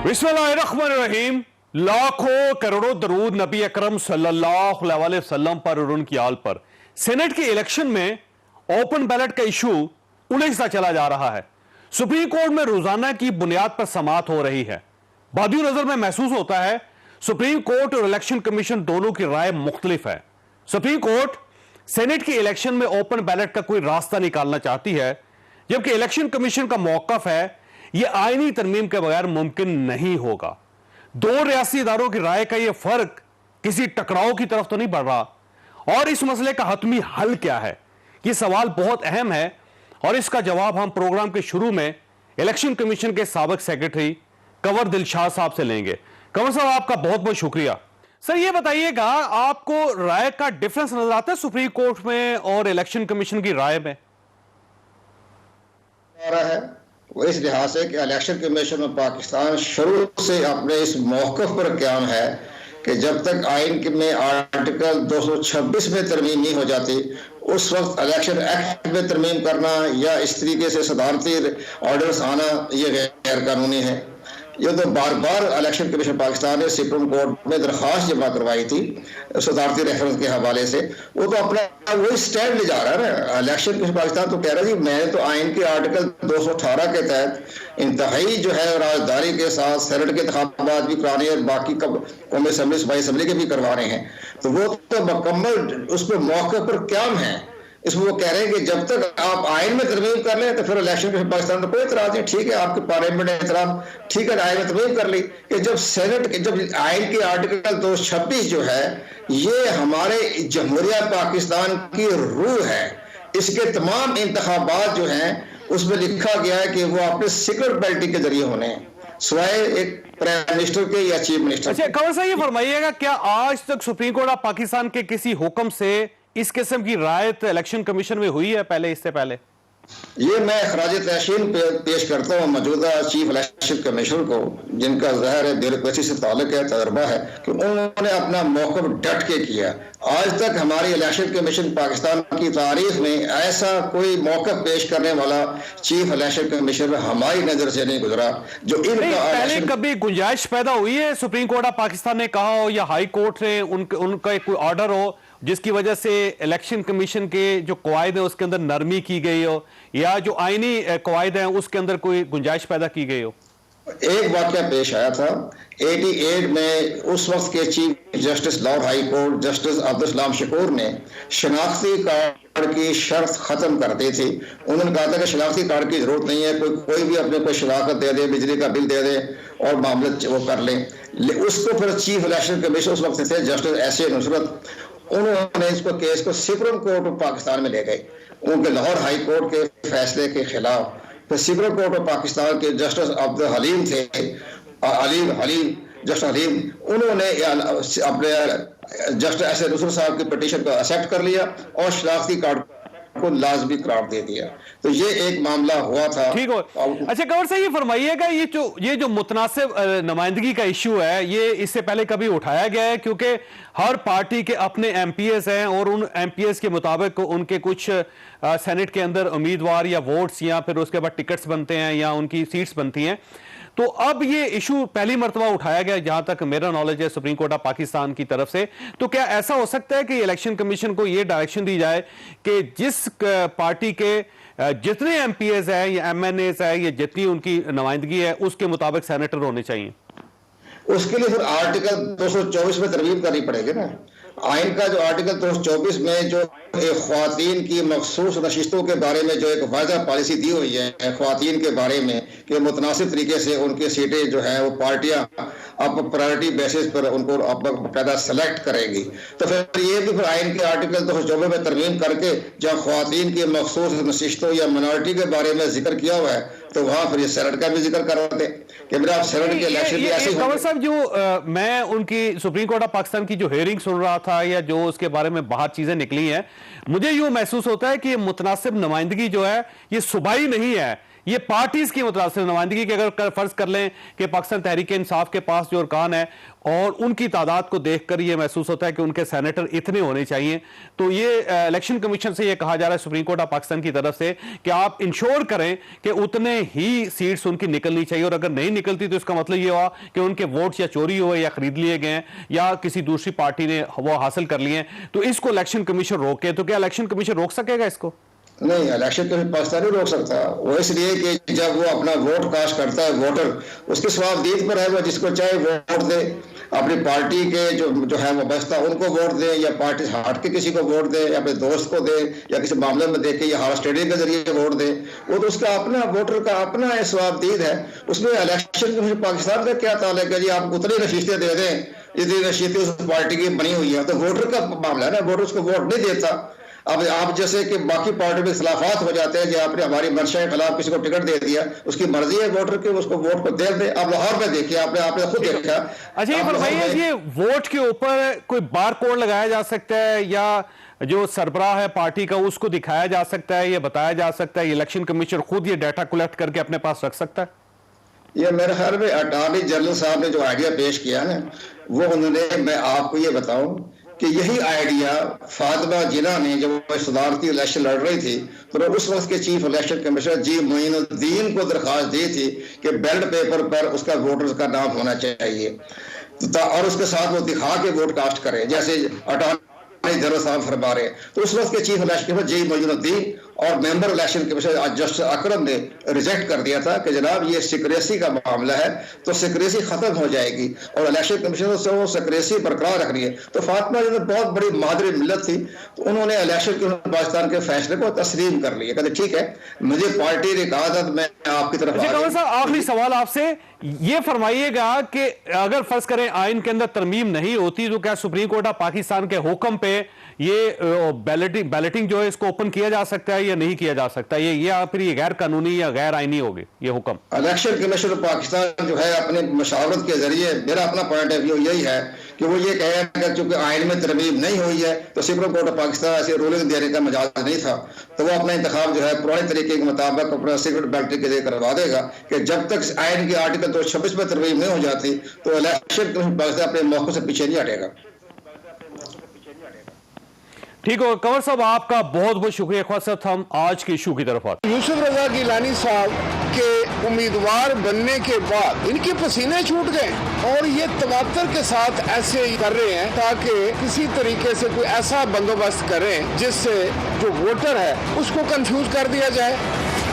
बिस्मिल्लाहिर्रहमानिर्रहीम। लाखों करोड़ों दरूद नबी अकरम सल्लल्लाहु अलैहि वसल्लम पर और उनकी आल पर। सेनेट के इलेक्शन में ओपन बैलेट का इशू उलझता चला जा रहा है। सुप्रीम कोर्ट में रोजाना की बुनियाद पर समाअत हो रही है। बादियो नजर में महसूस होता है सुप्रीम कोर्ट और इलेक्शन कमीशन दोनों की राय मुख्तलिफ है। सुप्रीम कोर्ट सेनेट के इलेक्शन में ओपन बैलेट का कोई रास्ता निकालना चाहती है, जबकि इलेक्शन कमीशन का मौकफ है यह आईनी तरमीम के बगैर मुमकिन नहीं होगा। दो रियासी इदारों की राय का यह फर्क किसी टकराव की तरफ तो नहीं बढ़ रहा। और इस मसले का हतमी हल क्या है, यह सवाल बहुत अहम है और इसका जवाब हम प्रोग्राम के शुरू में इलेक्शन कमीशन के साबिक सेक्रेटरी कंवर दिलशाद साहब से लेंगे। कंवर साहब, आपका बहुत बहुत शुक्रिया। सर, यह बताइएगा, आपको राय का डिफरेंस नजर आता है सुप्रीम कोर्ट में और इलेक्शन कमीशन की राय में? आ रहा है वो इस लिहाज से कि इलेक्शन कमीशन ऑफ पाकिस्तान शुरू से अपने इस मौक़िफ़ पर कायम है कि जब तक आइन में आर्टिकल 226 में तरमीम नहीं हो जाती उस वक्त इलेक्शन एक्ट में तरमीम करना या इस तरीके से सदारती ऑर्डर्स आना ये गैर कानूनी है। ये तो बार बार इलेक्शन कमीशन पाकिस्तान ने सुप्रीम कोर्ट में दरख्वास्त जमा करवाई थी सदारती रेफरेंस के हवाले से। वो तो अपना वही स्टैंड ले जा रहा है ना। इलेक्शन कमीशन पाकिस्तान तो कह रहा है जी मैं तो आइन के आर्टिकल 218 के तहत इंतहाई जो है राजदारी के साथ सेनेट के इंतखाबात भी कराने और बाकी कौमी असम्बली सूबाई असम्बली के भी करवा रहे हैं। तो वो तो मुकम्मल उस पर मौके पर क्याम है। इसमें वो कह रहे हैं कि जब तक आप आइन में तरमीम कर लें तो फिर इलेक्शन कमीशन पाकिस्तान को कोई एतराज नहीं। ठीक है, आपके पार्लियामेंट ने एहतराम, ठीक है, आइन में तरमीम कर ली कि जब सेनेट के जब आइन के आर्टिकल 226 जो है ये हमारे जमहूरिया पाकिस्तान की रूह है। इसके तमाम इंतखाबात जो हैं उसमें लिखा गया है कि वो अपने सीक्रेट बैलेटिंग के जरिए होने हैं, सिवाय एक प्राइम मिनिस्टर के या चीफ मिनिस्टर। अच्छा कंवर साहब, ये फरमाइएगा, क्या आज तक सुप्रीम कोर्ट ऑफ पाकिस्तान के किसी हुक्म से इस किस्म की रायत इलेक्शन कमीशन में हुई है पहले, इससे पहले? ये मैं खराज तहसीन पेश करता हूँ मौजूदा चीफ इलेक्शन कमीशन को, जिनका ज़ाहिर है ब्यूरोक्रेसी से ताल्लुक है, तजर्बा है, कि उन्होंने अपना मौक़िफ़ डट के किया। आज तक हमारी इलेक्शन कमीशन पाकिस्तान की तारीख में ऐसा कोई मौक़िफ़ पेश करने वाला चीफ इलेक्शन कमीशन हमारी नज़र से नहीं गुजरा जो इनका। पहले कभी गुंजाइश पैदा हुई है सुप्रीम कोर्ट ऑफ पाकिस्तान ने कहा हो या हाई कोर्ट ने उनका कोई ऑर्डर हो जिसकी वजह से इलेक्शन कमीशन के जो कवायद है उसके अंदर नरमी की गई हो, या जो आईनी कवायद हैं उसके अंदर कोई गुंजाइश पैदा की गई हो? एक वाक़या पेश आया था 88 में। उस वक्त के chief justice Lahore high court justice Abdul Salam Shakoor ने शनाख्ती कार्ड की शर्त खत्म कर दी थी। उन्होंने कहा था कि शनाख्ती कार्ड की जरूरत नहीं है, कोई भी अपने को शनाख्त दे दे, बिजली का बिल दे दे और मामले वो कर लें। उसको फिर चीफ इलेक्शन कमीशन उस वक्त थे जस्टिस एस ए नुसरत, उन्होंने इसको केस को सुप्रीम कोर्ट ऑफ पाकिस्तान में ले गए उनके लाहौर हाई कोर्ट के फैसले के खिलाफ। फिर सुप्रीम कोर्ट ऑफ पाकिस्तान के जस्टिस अब्दुल हलीम थे, जस्टिस हलीम, उन्होंने अपने जस्टिस एस ए नुसरत साहब की पिटीशन को एक्सेप्ट कर लिया और शनाख्ती कार्ड को लाजमी करार दे दिया। तो ये एक मामला हुआ था। ठीक हो। अच्छा कंवर साहब, ये फरमाइएगा, ये जो मुतनासिब नुमाइंदगी का इशू है ये इससे पहले कभी उठाया गया है? क्योंकि हर पार्टी के अपने एमपीएस हैं और उन एमपीएस के मुताबिक उनके कुछ सेनेट के अंदर उम्मीदवार या वोट्स या फिर उसके बाद टिकट्स बनते हैं या उनकी सीट्स बनती हैं। तो अब ये इशू पहली मर्तबा उठाया गया जहां तक मेरा नॉलेज है सुप्रीम कोर्ट ऑफ पाकिस्तान की तरफ से। तो क्या ऐसा हो सकता है कि इलेक्शन कमीशन को ये डायरेक्शन दी जाए कि जिस पार्टी के जितने एमपीएस हैं या एमएनएस है या जितनी उनकी नुमाइंदगी है उसके मुताबिक सेनेटर होने चाहिए? उसके लिए फिर आर्टिकल 224 में तरमीम करनी पड़ेगी ना। आइन का जो आर्टिकल 224 में जो ख्वातीन की मखसूस नशिस्तों के बारे में जो एक वाज़ह पॉलिसी दी हुई है ख्वातीन के बारे में कि मुतनासिब तरीके से उनकी सीटें जो हैं वो पार्टियां अब प्रायोरिटी बेसिस पर उनको पैदा सेलेक्ट करेंगी। तो फिर ये भी फिर आइन के आर्टिकल 224 में तरमीम करके जहाँ ख्वातीन की मखसूस नशिस्तों या मिनॉरिटी के बारे में जिक्र किया हुआ है तो वहाँ फिर सेनेट का भी जिक्र करते कि मेरा सेनेट के इलेक्शन भी ऐसे ही। कंवर साहब, जो मैं उनकी सुप्रीम कोर्ट ऑफ पाकिस्तान की जो हेयरिंग सुन रहा था या जो उसके बारे में बाहर चीजें निकली हैं, मुझे यूं महसूस होता है कि मुतनासिब नुमाइंदगी जो है ये सूबाई नहीं है, ये पार्टीज की मतलब सिर्फ नुमाइंदगी की अगर फर्ज कर लें कि पाकिस्तान तहरीक इंसाफ के पास जो अरकान है और उनकी तादाद को देखकर ये महसूस होता है कि उनके सेनेटर इतने होने चाहिए, तो ये इलेक्शन कमीशन से ये कहा जा रहा है सुप्रीम कोर्ट ऑफ पाकिस्तान की तरफ से कि आप इंश्योर करें कि उतने ही सीट्स उनकी निकलनी चाहिए, और अगर नहीं निकलती तो इसका मतलब ये हुआ कि उनके वोट्स या चोरी हुए या खरीद लिए गए हैं या किसी दूसरी पार्टी ने वो हासिल कर लिए हैं, तो इसको इलेक्शन कमीशन रोके। तो क्या इलेक्शन कमीशन रोक सकेगा इसको? नहीं, इलेक्शन कमीशन पाकिस्तान नहीं रोक सकता। वो इसलिए कि जब वो अपना वोट कास्ट करता है वोटर, उसके स्वाबदीद पर है, वो जिसको चाहे वोट दे, अपनी पार्टी के जो है वो बस्ता उनको वोट दे, या पार्टी हट के किसी को वोट दे, या अपने दोस्त को दे, या किसी मामले में दे के या हाउस ट्रेडिंग के जरिए वोट दे, वो तो उसका अपना वोटर का अपना स्वाबदीद है। उसमें इलेक्शन कमीशन पाकिस्तान का क्या ताल्लुक है जी? आप उतनी नशीस्तें दे दें जितनी नशीस्तें उस पार्टी की बनी हुई है, तो वोटर का मामला है ना, वोटर उसको वोट नहीं देता। अब आप जैसे कि बाकी पार्टी में इख्लाफात हो जाते हैं, जो आपने हमारी मंशा के खिलाफ किसी को टिकट दे दिया, उसकी मर्जी है वोटर की, उसको वोट को दे दे। आप लाहौर में देखिए, आपने खुद देखा। अच्छा, ये फरमाइए, ये वोट के ऊपर कोई बार कोड लगाया जा सकता है या जो सरबराह है पार्टी का उसको दिखाया जा सकता है, ये बताया जा सकता है, इलेक्शन कमीशन खुद ये डाटा कलेक्ट करके अपने पास रख सकता है? ये मेरे ख्याल में अटॉर्नी जनरल साहब ने जो आइडिया पेश किया ना, वो उन्होंने, मैं आपको ये बताऊं कि यही आइडिया फातिमा जिन्ना ने जब वो सदारती इलेक्शन लड़ रही थी, तो उस वक्त के चीफ इलेक्शन कमिश्नर जी मोइनुद्दीन को दरख्वास्त दी थी कि बैलेट पेपर पर उसका वोटर्स का नाम होना चाहिए, और उसके साथ वो दिखा के वोट कास्ट करें, जैसे अटॉर्नी जनरल साहब फरमा रहे हैं। तो उस वक्त के चीफ इलेक्शन कमिश्नर जी मोइनुद्दीन और मेंबर इलेक्शन कमीशन जस्टिस अकरम ने रिजेक्ट कर दिया था कि जनाब ये सिक्रेसी का मामला है, तो सिक्रेसी खत्म हो जाएगी और इलेक्शन कमीशन से वो सिक्रेसी बरकरार रखनी है। तो फातिमा जी बहुत बड़ी मादरी मिल्लत थी, तो उन्होंने इलेक्शन कमीशन पाकिस्तान के फैसले को तस्लीम कर लिया, कहते ठीक है, मुझे पार्टी ने कहा था, मैं आपकी तरफ। आखिरी सवाल आपसे ये फरमाइएगा कि अगर फर्ज करें आइन के अंदर तरमीम नहीं होती, तो क्या सुप्रीम कोर्ट ऑफ पाकिस्तान के हुक्म पे ये बैलेटिंग जो है इसको ओपन किया जा सकता है या नहीं किया जा सकता? ये फिर ये गैर कानूनी या गैर आईनी होगी ये हुक्म? इलेक्शन कमीशन पाकिस्तान जो है अपने मशावरत के जरिए, मेरा अपना पॉइंट ऑफ व्यू यही है कि वो ये कहे कि चूंकि आइन में तरमीम नहीं हुई है तो सुप्रीम कोर्ट ऑफ पाकिस्तान ऐसे रूलिंग देने का मजाज नहीं था, तो वो अपना इंतखाब जो है पुराने तरीके के मुताबिक अपना सीक्रेट बैलेटिंग के जरिए करवा देगा कि जब तक आइन के आर्टिकल 226 में तरमीम नहीं हो जाती तो इलेक्शन कमीशन पाकिस्तान अपने मौके से पीछे नहीं हटेगा। ठीक हो कंवर साहब, आपका बहुत बहुत शुक्रिया। ख्वासत हम आज के इशू की तरफ आते हैं। यूसुफ रजा गिलानी साहब के उम्मीदवार बनने के बाद इनके पसीने छूट गए और ये तवातर के साथ ऐसे ही कर रहे हैं ताकि किसी तरीके से कोई ऐसा बंदोबस्त करें जिससे जो वोटर है उसको कंफ्यूज कर दिया जाए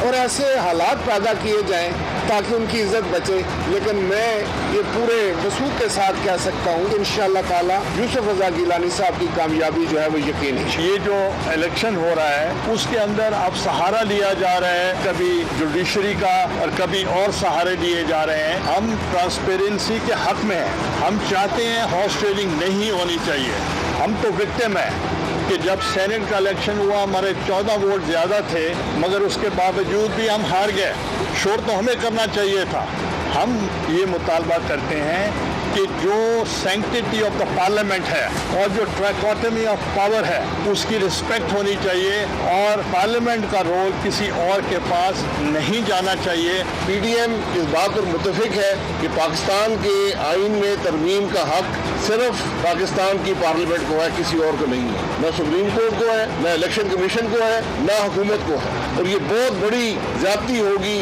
और ऐसे हालात पैदा किए जाएं ताकि उनकी इज्जत बचे। लेकिन मैं ये पूरे वसूख के साथ कह सकता हूँ कि इंशाअल्लाह ताला यूसुफ रजा गिलानी साहब की कामयाबी जो है वो यकीनी है। ये जो इलेक्शन हो रहा है उसके अंदर अब सहारा लिया जा रहा है, कभी जुडिशरी का और कभी और सहारे लिए जा रहे हैं। हम ट्रांसपेरेंसी के हक में हैं, हम चाहते हैं हॉर्स ट्रेडिंग नहीं होनी चाहिए। हम तो विक्टिम है कि जब सेनेट का इलेक्शन हुआ हमारे 14 वोट ज़्यादा थे, मगर उसके बावजूद भी हम हार गए। शोर तो हमें करना चाहिए था। हम ये मुतालबा करते हैं कि जो सैंक्टिटी ऑफ द पार्लियामेंट है और जो ट्रैकोटमी ऑफ पावर है उसकी रिस्पेक्ट होनी चाहिए और पार्लियामेंट का रोल किसी और के पास नहीं जाना चाहिए। पीडीएम इस बात पर मुतफिक है कि पाकिस्तान के आइन में तरमीम का हक सिर्फ पाकिस्तान की पार्लियामेंट को है, किसी और को नहीं है। न सुप्रीम कोर्ट को है, न इलेक्शन कमीशन को है, न हुकूमत को है। और ये बहुत बड़ी ज्यादती होगी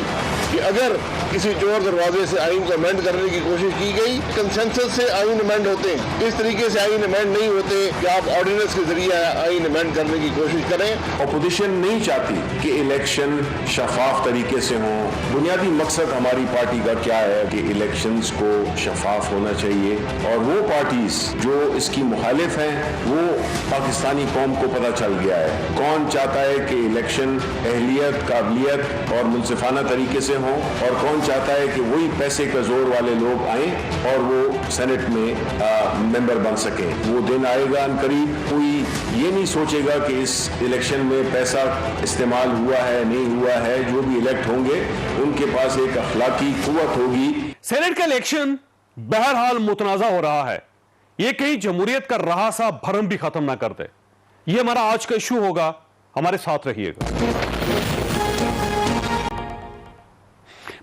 कि अगर किसी चोर दरवाजे से आइन को अमेंड करने की कोशिश की गई। कंसेंसस से आइन अमेंड होते हैं, इस तरीके से आइन अमेंड नहीं होते कि आप ऑर्डिनेंस के जरिए आइन अमेंड करने की कोशिश करें। अपोजिशन नहीं चाहती कि इलेक्शन शफाफ तरीके से हो। बुनियादी मकसद हमारी पार्टी का क्या है कि इलेक्शंस को शफाफ होना चाहिए और वो पार्टीज जो इसकी मुखालिफ हैं वो पाकिस्तानी कौम को पता चल गया है कौन चाहता है कि इलेक्शन अहलियत, काबिलियत और मुनसिफाना तरीके से हो और कौन चाहता है कि वही पैसे का जोर वाले लोग आए और वो सेनेट में मेंबर बन सके। वो दिन आएगा अनकरीब, कोई ये नहीं सोचेगा कि इस इलेक्शन में पैसा इस्तेमाल हुआ है नहीं हुआ है। जो भी इलेक्ट होंगे उनके पास एक अखलाकी कुव्वत होगी। सेनेट का इलेक्शन बहरहाल मुतनाजा हो रहा है, ये कहीं जमहूरियत का रहा सा भरम भी खत्म ना कर दे। ये हमारा आज का इशू होगा, हमारे साथ रहिएगा।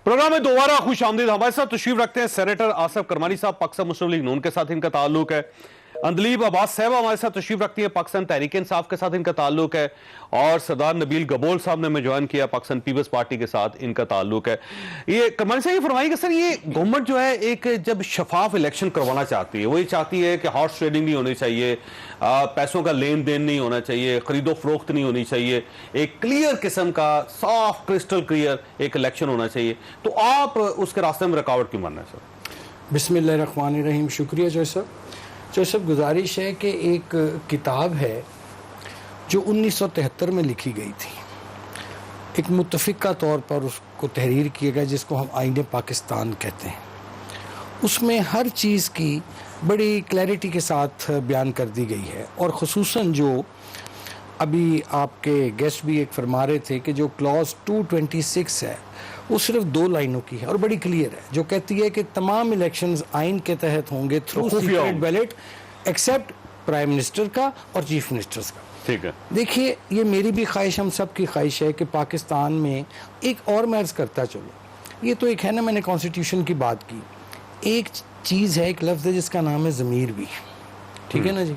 प्रोग्राम में दोबारा खुश आमदीद। हमारे साथ तशरीफ रखते हैं सेनेटर आसिफ करमानी साहब, पाकिस्तान मुस्लिम लीग नून के साथ इनका ताल्लुक है। अंदलीब अब्बास साहब हमारे साथ तशरीफ रखती है, पाकिस्तान तहरीक इंसाफ के साथ इनका ताल्लुक है। और सरदार नबील गबोल साहब ने हमें ज्वाइन किया, पाकिस्तान पीपल्स पार्टी के साथ इनका ताल्लुक है। ये करमानी साहब ये फरमाइए सर, ये गवर्नमेंट जो है एक जब शफाफ इलेक्शन करवाना चाहती है, वो ये चाहती है कि हॉर्स ट्रेडिंग नहीं होनी चाहिए, पैसों का लेन देन नहीं होना चाहिए, खरीदो फरोख्त नहीं होनी चाहिए, एक क्लियर किस्म का साफ क्रिस्टल क्लियर एक इलेक्शन होना चाहिए, तो आप उसके रास्ते में रुकावट क्यों बन रहे हैं सर? बिस्मिल्लाहिर्रहमानिर्रहीम। शुक्रिया जोसेफ। गुजारिश है कि एक किताब है जो 1973 में लिखी गई थी, एक मुतफ़िका तौर पर उसको तहरीर किया गया, जिसको हम आईने पाकिस्तान कहते हैं। उसमें हर चीज़ की बड़ी क्लैरिटी के साथ बयान कर दी गई है। और ख़ुसूसन जो अभी आपके गेस्ट भी एक फरमा रहे थे कि जो क्लॉज 226 है वो सिर्फ 2 लाइनों की है और बड़ी क्लियर है, जो कहती है कि तमाम इलेक्शंस आइन के तहत होंगे through secret ballot except prime minister का और चीफ मिनिस्टर्स का। ठीक है, देखिए ये मेरी भी ख्वाहिश, हम सब की ख्वाहिश है कि पाकिस्तान में एक और मैं अर्ज़ करता चलो, ये तो एक है ना, मैंने कॉन्स्टिट्यूशन की बात की, एक चीज़ है, एक लफ्ज़ है जिसका नाम है ज़मीर भी, ठीक है ना जी।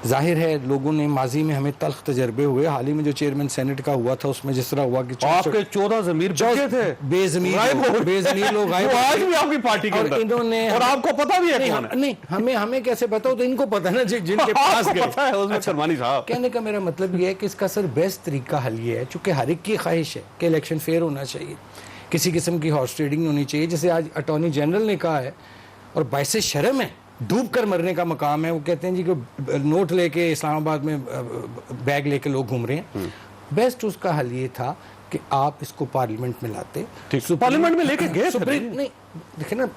जाहिर है लोगों ने माजी में हमें तल्ख तजर्बे हुए, हाल ही में जो चेयरमैन सेनेट का हुआ था उसमें जिस तरह हुआ कि आपके 14 ज़मीर बचे थे, बेज़मीर लोग आए आज भी आपकी पार्टी के अंदर, इन्होंने, और आपको पता भी है कौन है? नहीं हमें कैसे पता हो, तो इनको पता ना जिनके पास गए। पता है उसमें करमानी साहब। कहने का मेरा मतलब ये है कि इसका सर बेस्ट तरीका हल ये है, चूंकि हर एक की ख्वाहिश है कि इलेक्शन फेयर होना चाहिए, किसी किस्म की हॉर्स ट्रेडिंग नहीं होनी चाहिए। जैसे आज अटॉर्नी जनरल ने कहा है, और बाइसे शर्म है, डूब कर मरने का मकाम है, वो कहते हैं जी कि नोट लेके इस्लामाबाद में बैग लेके लोग घूम रहे हैं। बेस्ट उसका हल ये था कि आप इसको पार्लियामेंट में लाते, पार्लियामेंट में लेके गए, नहीं देखे ना,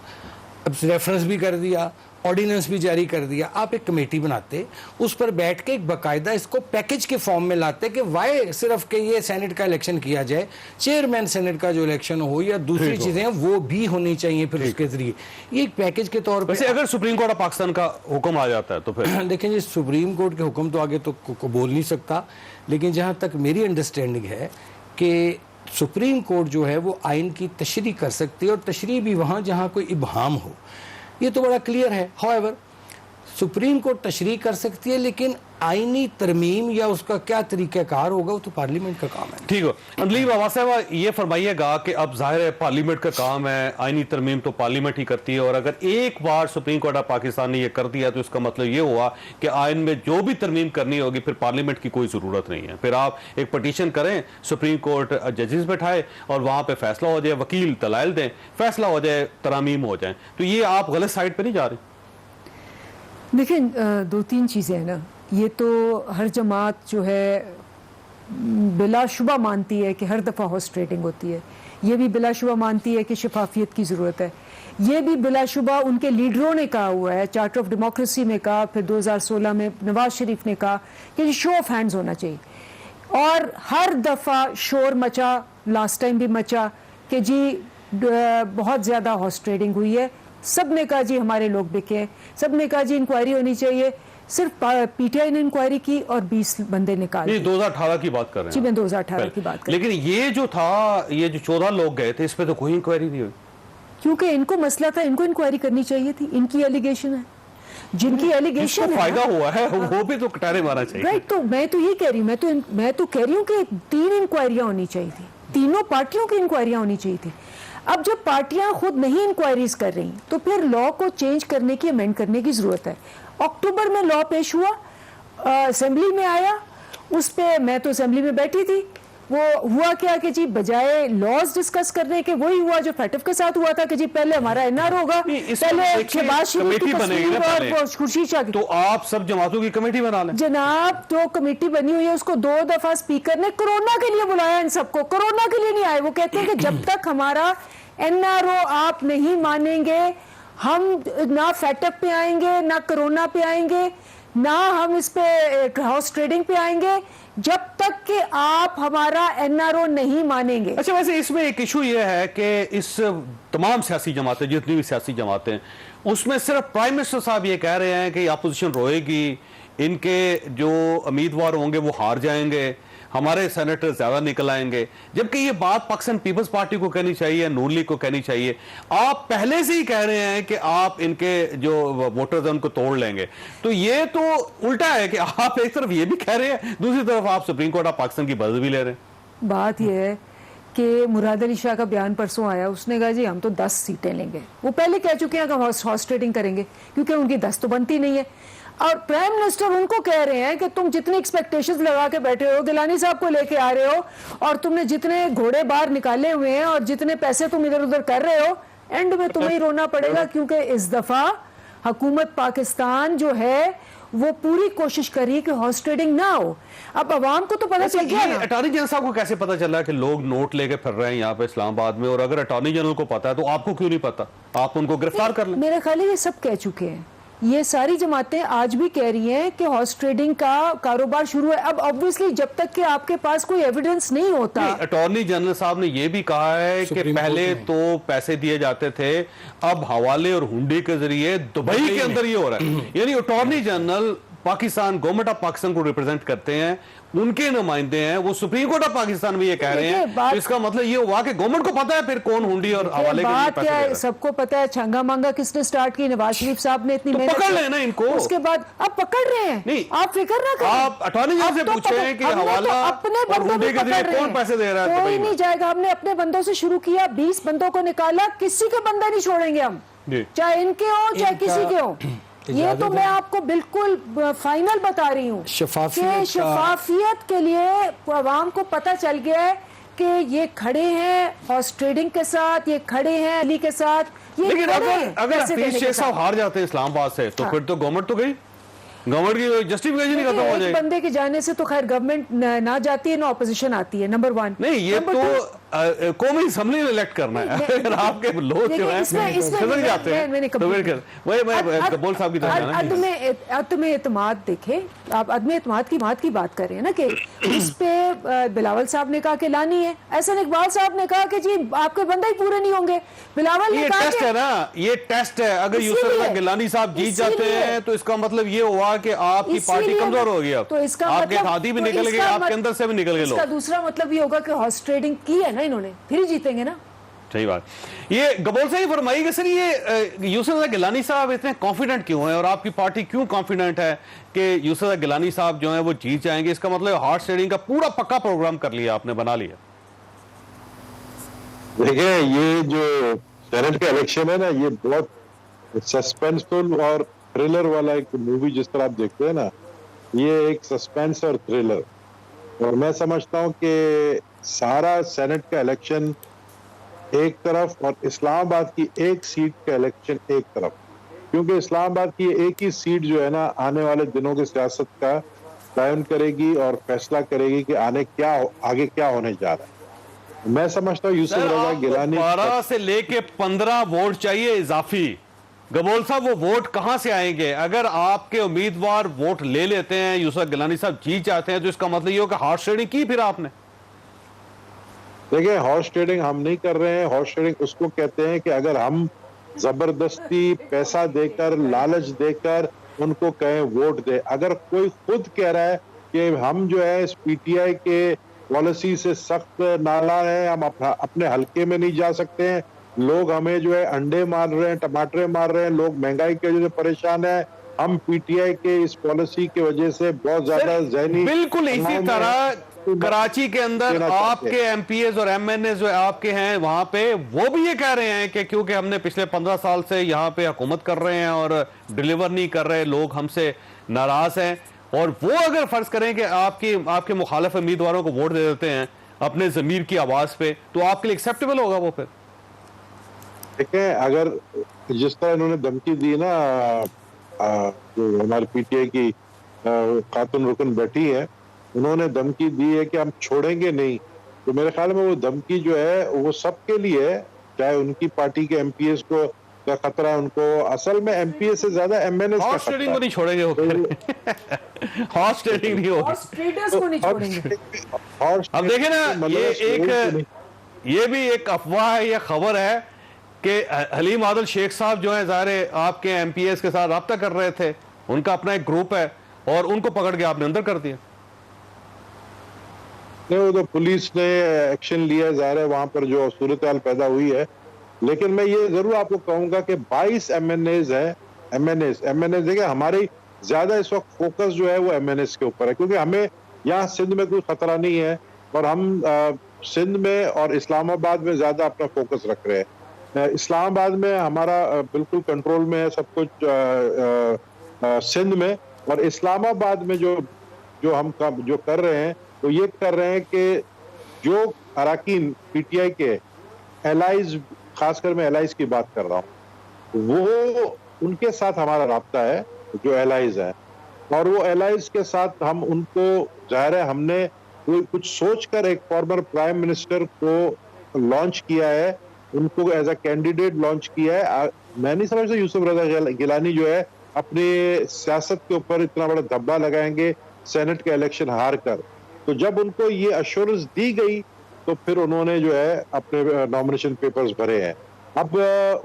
अब रेफरेंस भी कर दिया, ऑर्डिनेंस भी जारी कर दिया, आप एक कमेटी बनाते, उस पर बैठ के एक बाकायदा इसको पैकेज के फॉर्म में लाते कि वाई सिर्फ के ये सेनेट का इलेक्शन किया जाए, चेयरमैन सेनेट का जो इलेक्शन हो या दूसरी चीजें हैं वो भी होनी चाहिए फिर उसके जरिए, ये एक पैकेज के तौर पर। अगर सुप्रीम कोर्ट ऑफ पाकिस्तान का हुक्म आ जाता है तो फिर देखें जी, सुप्रीम कोर्ट के हुक्म तो आगे तो को बोल नहीं सकता, लेकिन जहाँ तक मेरी अंडरस्टैंडिंग है कि सुप्रीम कोर्ट जो है वो आइन की तशरीह कर सकती है, और तशरीह भी वहाँ जहाँ कोई इबहाम हो, ये तो बड़ा क्लियर है। हाउएवर सुप्रीम कोर्ट तशरीह कर सकती है, लेकिन आईनी तरमीम या उसका क्या तरीक़ाकार होगा वो तो पार्लियामेंट का काम है। ठीक हो, अंदलीब अब्बास साहब ये फरमाइएगा कि अब जाहिर है पार्लियामेंट का काम है, आईनी तरमीम तो पार्लियामेंट ही करती है, और अगर एक बार सुप्रीम कोर्ट ऑफ पाकिस्तान ने ये कर दिया तो इसका मतलब ये हुआ कि आइन में जो भी तरमीम करनी होगी फिर पार्लियामेंट की कोई ज़रूरत नहीं है, फिर आप एक पटिशन करें, सुप्रीम कोर्ट जजेस बैठाए और वहाँ पर फैसला हो जाए, वकील दलाइल दें, फैसला हो जाए, तरामीम हो जाए, तो ये आप गलत साइड पर नहीं जा रहे? देखिए 2-3 चीज़ें हैं ना, ये तो हर जमात जो है बिलाशुबा मानती है कि हर दफ़ा हॉर्स ट्रेडिंग होती है, ये भी बिलाशुबा मानती है कि शफाफियत की ज़रूरत है, ये भी बिलाशुबा उनके लीडरों ने कहा हुआ है, चार्टर ऑफ डेमोक्रेसी में कहा, फिर 2016 में नवाज शरीफ ने कहा कि शो ऑफ हैंड्स होना चाहिए, और हर दफ़ा शोर मचा, लास्ट टाइम भी मचा कि जी बहुत ज़्यादा हॉर्स ट्रेडिंग हुई है, सब ने कहा जी हमारे लोग बिके, सब ने कहा जी इंक्वायरी होनी चाहिए, सिर्फ पीटीआई ने इंक्वायरी की और 20 बंदे निकाले। 2018 की बात कर रहे हैं जी, मैं 2018 की बात कर रही हूं। लेकिन ये जो था, ये जो 14 लोग गए थे, इस पे तो कोई इंक्वायरी नहीं हुई, क्योंकि इनको मसला था, इनको इंक्वायरी करनी चाहिए थी, इनकी एलिगेशन है, जिनकी एलिगेशन फायदा हुआ है वो भी तो कटारे मारना चाहिए। राइट, तो मैं तो ये कह रही हूँ, मैं तो कह रही हूँ कि 3 इंक्वायरियां होनी चाहिए थी, तीनों पार्टियों की इंक्वायरियां होनी चाहिए थी। अब जब पार्टियां खुद नहीं इंक्वायरीज कर रही तो फिर लॉ को चेंज करने की, अमेंड करने की जरूरत है। अक्टूबर में लॉ पेश हुआ, असेंबली में आया, उस पे मैं तो असेंबली में बैठी थी, वो हुआ क्या कि जी बजाय लॉज डिस्कस करने के वही हुआ जो फैटफ के साथ हुआ था कि जी पहले हमारा एनआर होगा, पहले शहबाज शरीफ की तस्वीर और खुर्शीद शाह की, तो आप सब जमातों की कमेटी बना लें। जनाब तो कमेटी बनी हुई है, उसको 2 दफा स्पीकर ने कोरोना के लिए बुलाया, इन सबको कोरोना के लिए नहीं आए। वो कहते हैं कि जब तक हमारा एनआरओ आप नहीं मानेंगे, हम ना फैटअप पे आएंगे, ना कोरोना पे आएंगे, ना हम इस पे हाउस ट्रेडिंग पे आएंगे, जब तक कि आप हमारा एनआरओ नहीं मानेंगे। अच्छा, वैसे इसमें एक इशू ये है कि इस तमाम सियासी जमातें, जितनी भी सियासी जमातें, उसमें सिर्फ प्राइम मिनिस्टर साहब ये कह रहे हैं कि अपोजिशन रोएगी, इनके जो उम्मीदवार होंगे वो हार जाएंगे, हमारे सेनेटर ज्यादा निकल आएंगे, जबकि ये बात पाकिस्तान पीपल्स पार्टी को कहनी चाहिए, नून लीग को कहनी चाहिए। आप पहले से ही कह रहे हैं कि आप इनके जो वोटर्स हैं उनको तोड़ लेंगे, तो ये तो उल्टा है कि आप एक तरफ ये भी कह रहे हैं, दूसरी तरफ आप सुप्रीम कोर्ट ऑफ पाकिस्तान की बदल भी ले रहे हैं। बात यह है कि मुराद अली शाह का बयान परसों आया, उसने कहा जी हम तो 10 सीटें लेंगे। वो पहले कह चुके हैं कि हॉर्स ट्रेडिंग करेंगे, क्योंकि उनकी 10 तो बनती नहीं है। और प्राइम मिनिस्टर उनको कह रहे हैं कि तुम जितनी एक्सपेक्टेशंस लगा के बैठे हो, गिलानी साहब को लेके आ रहे हो, और तुमने जितने घोड़े बाहर निकाले हुए हैं और जितने पैसे तुम इधर उधर कर रहे हो, एंड में तुम्हें ही रोना पड़ेगा, क्योंकि इस दफा हुकूमत पाकिस्तान जो है वो पूरी कोशिश करी कि हॉर्स ट्रेडिंग ना हो। अब अवाम को तो पता चल गया ना। अटॉर्नी जनरल साहब को कैसे पता चला कि लोग नोट लेके फिर रहे हैं यहाँ पे इस्लामाबाद में, और अगर अटॉर्नी जनरल को पता है तो आपको क्यों नहीं पता? आप उनको गिरफ्तार कर लें। मेरे ख्याल है ये सब कह चुके हैं, ये सारी जमातें आज भी कह रही हैं कि हॉर्स ट्रेडिंग का कारोबार शुरू है। अब ऑब्वियसली जब तक कि आपके पास कोई एविडेंस नहीं होता। अटॉर्नी जनरल साहब ने यह भी कहा है कि पहले तो पैसे दिए जाते थे, अब हवाले और हुंडी के जरिए दुबई के अंदर ये हो रहा है। यानी attorney general Pakistan, government of Pakistan को रिप्रेजेंट करते हैं, उनके नुमाइंदे हैं, वो सुप्रीम कोर्ट ऑफ पाकिस्तान भी ये कह रहे हैं। तो इसका मतलब ये हुआ कि गवर्नमेंट को पता है फिर कौन हुंडी और हवाले के लिए पैसे दे रहा है। सबको पता है छंगा मांगा किसने स्टार्ट की, नवाज शरीफ साहब ने इतनी मेहनत पकड़ लेना इनको। उसके बाद अब पकड़ रहे हैं, नहीं आप फिक्र ना करें। आप अटॉर्नी जनरल से पूछें कि हवाला और हुंडी के जरिए कौन पैसे दे रहा है। कोई नहीं जाएगा, हमने अपने बंदों से शुरू किया, 20 बंदों को निकाला, किसी के बंदा नहीं छोड़ेंगे हम, चाहे इनके हो चाहे किसी के हो। ये तो मैं आपको बिल्कुल फाइनल बता रही हूँ। शफाफियत के लिए अवाम को पता चल गया है कि ये खड़े हैं हॉर्स ट्रेडिंग के साथ, ये खड़े हैं अली के साथ। ये लेकिन अगर हफीज शेख साहब हार जाते हैं इस्लामाबाद से, तो फिर तो गवर्नमेंट तो गई, गवर्नमेंट की जस्टिफिकेशन नहीं खत्म हो जाएगी। बंदे के जाने से तो खैर गवर्नमेंट ना जाती है ना ऑपोजिशन आती है, नंबर 1। नहीं, ये तो कौमी असेंबली में इलेक्ट करना है। अगर आपके लोग जो हैं खिसक जाते हैं तो फिर वही मैं बोल साहब की तरह अदम एतमाद देखे आप, अदम एतमाद की बात कर रहे हैं ना कि इस पे बिलावल साहब ने कहा कि लानी है, ऐसा इकबाल साहब ने कहा कि जी आपके बंदे ही पूरे नहीं होंगे। बिलावल ने कहा टेस्ट है ना, ये टेस्ट है। अगर यूसुफ गिलानी साहब जीत जाते हैं तो इसका मतलब ये हुआ कि आपकी पार्टी कमजोर होगी। अब तो इसका आपके हाथी भी निकल गए, आपके अंदर से भी निकल गए लोग। इसका दूसरा मतलब ये होगा कि हॉर्स ट्रेडिंग की है ना इन्होंने, फिर ही जीतेंगे ना। सही बात। ये गबोल साहब फरमाइए कि सर ये यूसुफ गिलानी साहब इतने कॉन्फिडेंट क्यों हैं, और आपकी पार्टी क्यों कॉन्फिडेंट है कि यूसुफ गिलानी साहब जो हैं वो जीत जाएंगे? इसका मतलब हॉर्स ट्रेडिंग का पूरा पक्का प्रोग्राम कर लिया आपने, बना लिया। देखिए, ये जो सेनेट का इलेक्शन है ना, ये बहुत सस्पेंसफुल और थ्रिलर वाला एक मूवी जिस तरह आप देखते हैं ना, ये एक सस्पेंस और थ्रिलर। और मैं समझता हूं कि सारा सेनेट का इलेक्शन एक तरफ और इस्लामाबाद की एक सीट का इलेक्शन एक तरफ, क्योंकि इस्लामाबाद की एक ही सीट जो है ना आने वाले दिनों की सियासत का तयन करेगी और फैसला करेगी कि आगे क्या होने जा रहा है। मैं समझता हूँ यूसुफ रजा गिलानी 12 से लेके 15 वोट चाहिए इजाफी। गबोल साहब वो वोट कहां से आएंगे? अगर आपके उम्मीदवार वोट ले लेते हैं, यूसुफ गिलानी साहब जीत जाते हैं, तो इसका मतलब ये हो कि हॉर्स ट्रेडिंग की फिर आपने। देखिए, हॉर्स ट्रेडिंग हम नहीं कर रहे हैं। हॉर्स ट्रेडिंग उसको कहते हैं कि अगर हम जबरदस्ती पैसा देकर, लालच देकर उनको कहें वोट दे। अगर कोई खुद कह रहा है कि हम जो है इस पीटीआई के पॉलिसी से सख्त नाला है, हम अपने हल्के में नहीं जा सकते हैं, लोग हमें जो है अंडे मार रहे हैं, टमाटर मार रहे हैं, लोग महंगाई की वजह से परेशान है, हम पीटीआई के इस पॉलिसी की वजह से बहुत ज्यादा ज़हनी। बिल्कुल इसी तरह कराची के अंदर आपके एमपीएस और एमएनए जो आपके हैं वहां पे, वो भी ये कह रहे हैं कि क्योंकि हमने पिछले 15 साल से यहाँ पे हुकूमत कर रहे हैं और डिलीवर नहीं कर रहे, लोग हमसे नाराज हैं। और वो अगर फर्ज करें कि आपके मुखालिफ उम्मीदवारों को वोट दे देते हैं अपने जमीर की आवाज पे, तो आपके लिए एक्सेप्टेबल होगा वो? फिर देखें, अगर जिस तरह इन्होंने धमकी दी ना, जो हमारी पीटीआई की खातून रुकन बैठी है, उन्होंने धमकी दी है कि हम छोड़ेंगे नहीं, तो मेरे ख्याल में वो धमकी जो है वो सबके लिए है, चाहे उनकी पार्टी के एमपीएस को का खतरा है उनको, असल में एमपीएस से ज्यादा एमएनएस का खतरा है। को नहीं छोड़ेंगे वो, हॉर्स ट्रेडिंग नहीं होगी, हॉर्स ट्रेडर्स को नहीं छोड़ेंगे। अब देखें ना, ये भी एक अफवाह है, ये खबर है कि हलीम आदिल शेख साहब जो है ज़ाहिर आपके एमपीएस के साथ रब्ता कर रहे थे, उनका अपना एक ग्रुप है और उनको पकड़ के आपने अंदर कर दिया। नहीं, वो तो पुलिस ने एक्शन लिया, जाहिर है वहां पर जो सूरत हाल पैदा हुई है। लेकिन मैं ये जरूर आपको कहूंगा कि 22 एमएनएज है, एमएनएज देखिए हमारी ज्यादा इस वक्त फोकस जो है वो एमएनएज के ऊपर है, क्योंकि हमें यहाँ सिंध में कोई खतरा नहीं है और हम सिंध में और इस्लामाबाद में ज्यादा अपना फोकस रख रहे हैं। इस्लामाबाद में हमारा बिल्कुल कंट्रोल में है सब कुछ, सिंध में, और इस्लामाबाद में जो हम जो कर रहे हैं तो ये कर रहे हैं कि जो अराकीन पीटीआई के एलाइज, खासकर मैं एलाइज की बात कर रहा हूँ, वो उनके साथ हमारा राब्ता है जो एलाइज है, और वो एलाइज के साथ हम उनको, जाहिर है हमने कुछ सोचकर एक फॉर्मर प्राइम मिनिस्टर को लॉन्च किया है, उनको एज अ कैंडिडेट लॉन्च किया है। मैं नहीं समझता यूसुफ रजा गिलानी जो है अपनी सियासत के ऊपर इतना बड़ा धब्बा लगाएंगे सेनेट के इलेक्शन हार कर। तो जब उनको ये अश्योरेंस दी गई तो फिर उन्होंने जो है अपने नॉमिनेशन पेपर्स भरे हैं। अब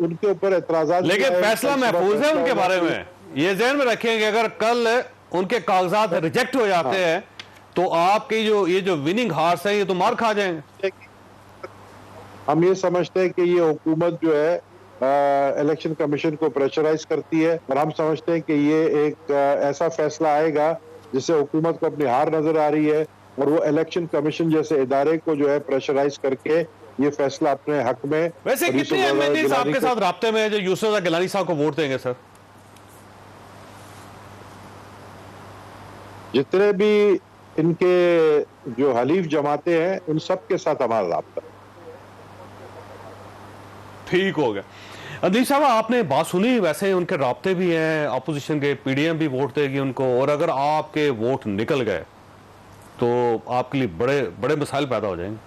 उनके ऊपर एतराज़ात, लेकिन फैसला महफूज है उनके बारे में, ये ज़हन में रखेंगे। अगर कल उनके कागजात रिजेक्ट हो जाते हैं तो आपकी ये जो विनिंग हार्स है ये तो मार खा जाएंगे। हम ये समझते हैं कि ये हुकूमत जो है इलेक्शन कमीशन को प्रेशराइज करती है, और हम समझते हैं कि ये एक ऐसा फैसला आएगा जिससे हुकूमत को अपनी हार नजर आ रही है, और वो इलेक्शन कमीशन जैसे इदारे को जो है प्रेशराइज करके ये फैसला अपने हक में। वैसे कितने एमएनए आपके साथ राब्ते में है जो यूसुफ गिलानी साहब को वोट देंगे सर? जितने भी इनके जो हलीफ जमाते हैं उन सब के साथ हमारा राब्ता। ठीक हो गया। अदीब साहब, आपने बात सुनी, वैसे उनके राब्ते भी हैं, अपोजिशन के पीडीएम भी वोट देगी उनको, और अगर आपके वोट निकल गए तो आपके लिए बड़े बड़े मसाइल पैदा हो जाएंगे।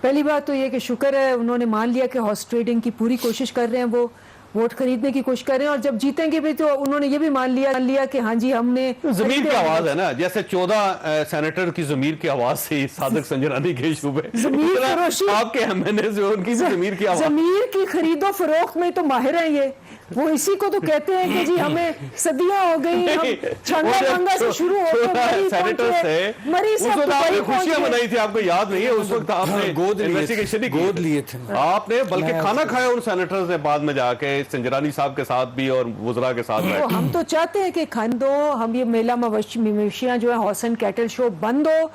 पहली बात तो ये कि शुक्र है उन्होंने मान लिया कि हॉर्स ट्रेडिंग की पूरी कोशिश कर रहे हैं, वो वोट खरीदने की कोशिश कर रहे हैं, और जब जीतेंगे भी तो उन्होंने ये भी मान लिया कि हाँ जी हमने जमीर की आवाज है ना, जैसे 14 सेनेटर की जमीर की आवाज थी सादिक संजरानी के इशू पे, जमीर फरोशी, आपके एमएनए जो उनकी जमीर की आवाज, जमीर की खरीदो फरोख्त में तो माहिर है ये। वो इसी को तो कहते हैं कि जी हमें सदियां हो गई, हम छंगा मंगा से शुरू होकर सेनेटर से मरी से आपने खुशियां मनाई थी, आपको याद नहीं है? उस वक्त आपने गोद लिए थे आपने, बल्कि खाना खाया उन सेनेटर्स ने बाद में जाके संजरानी साहब के साथ भी और वुज़रा के साथ। तो हम तो चाहते हैं कि खान दो, हम ये मेला मवेशियां जो है हॉर्स एंड कैटल शो बंद हो,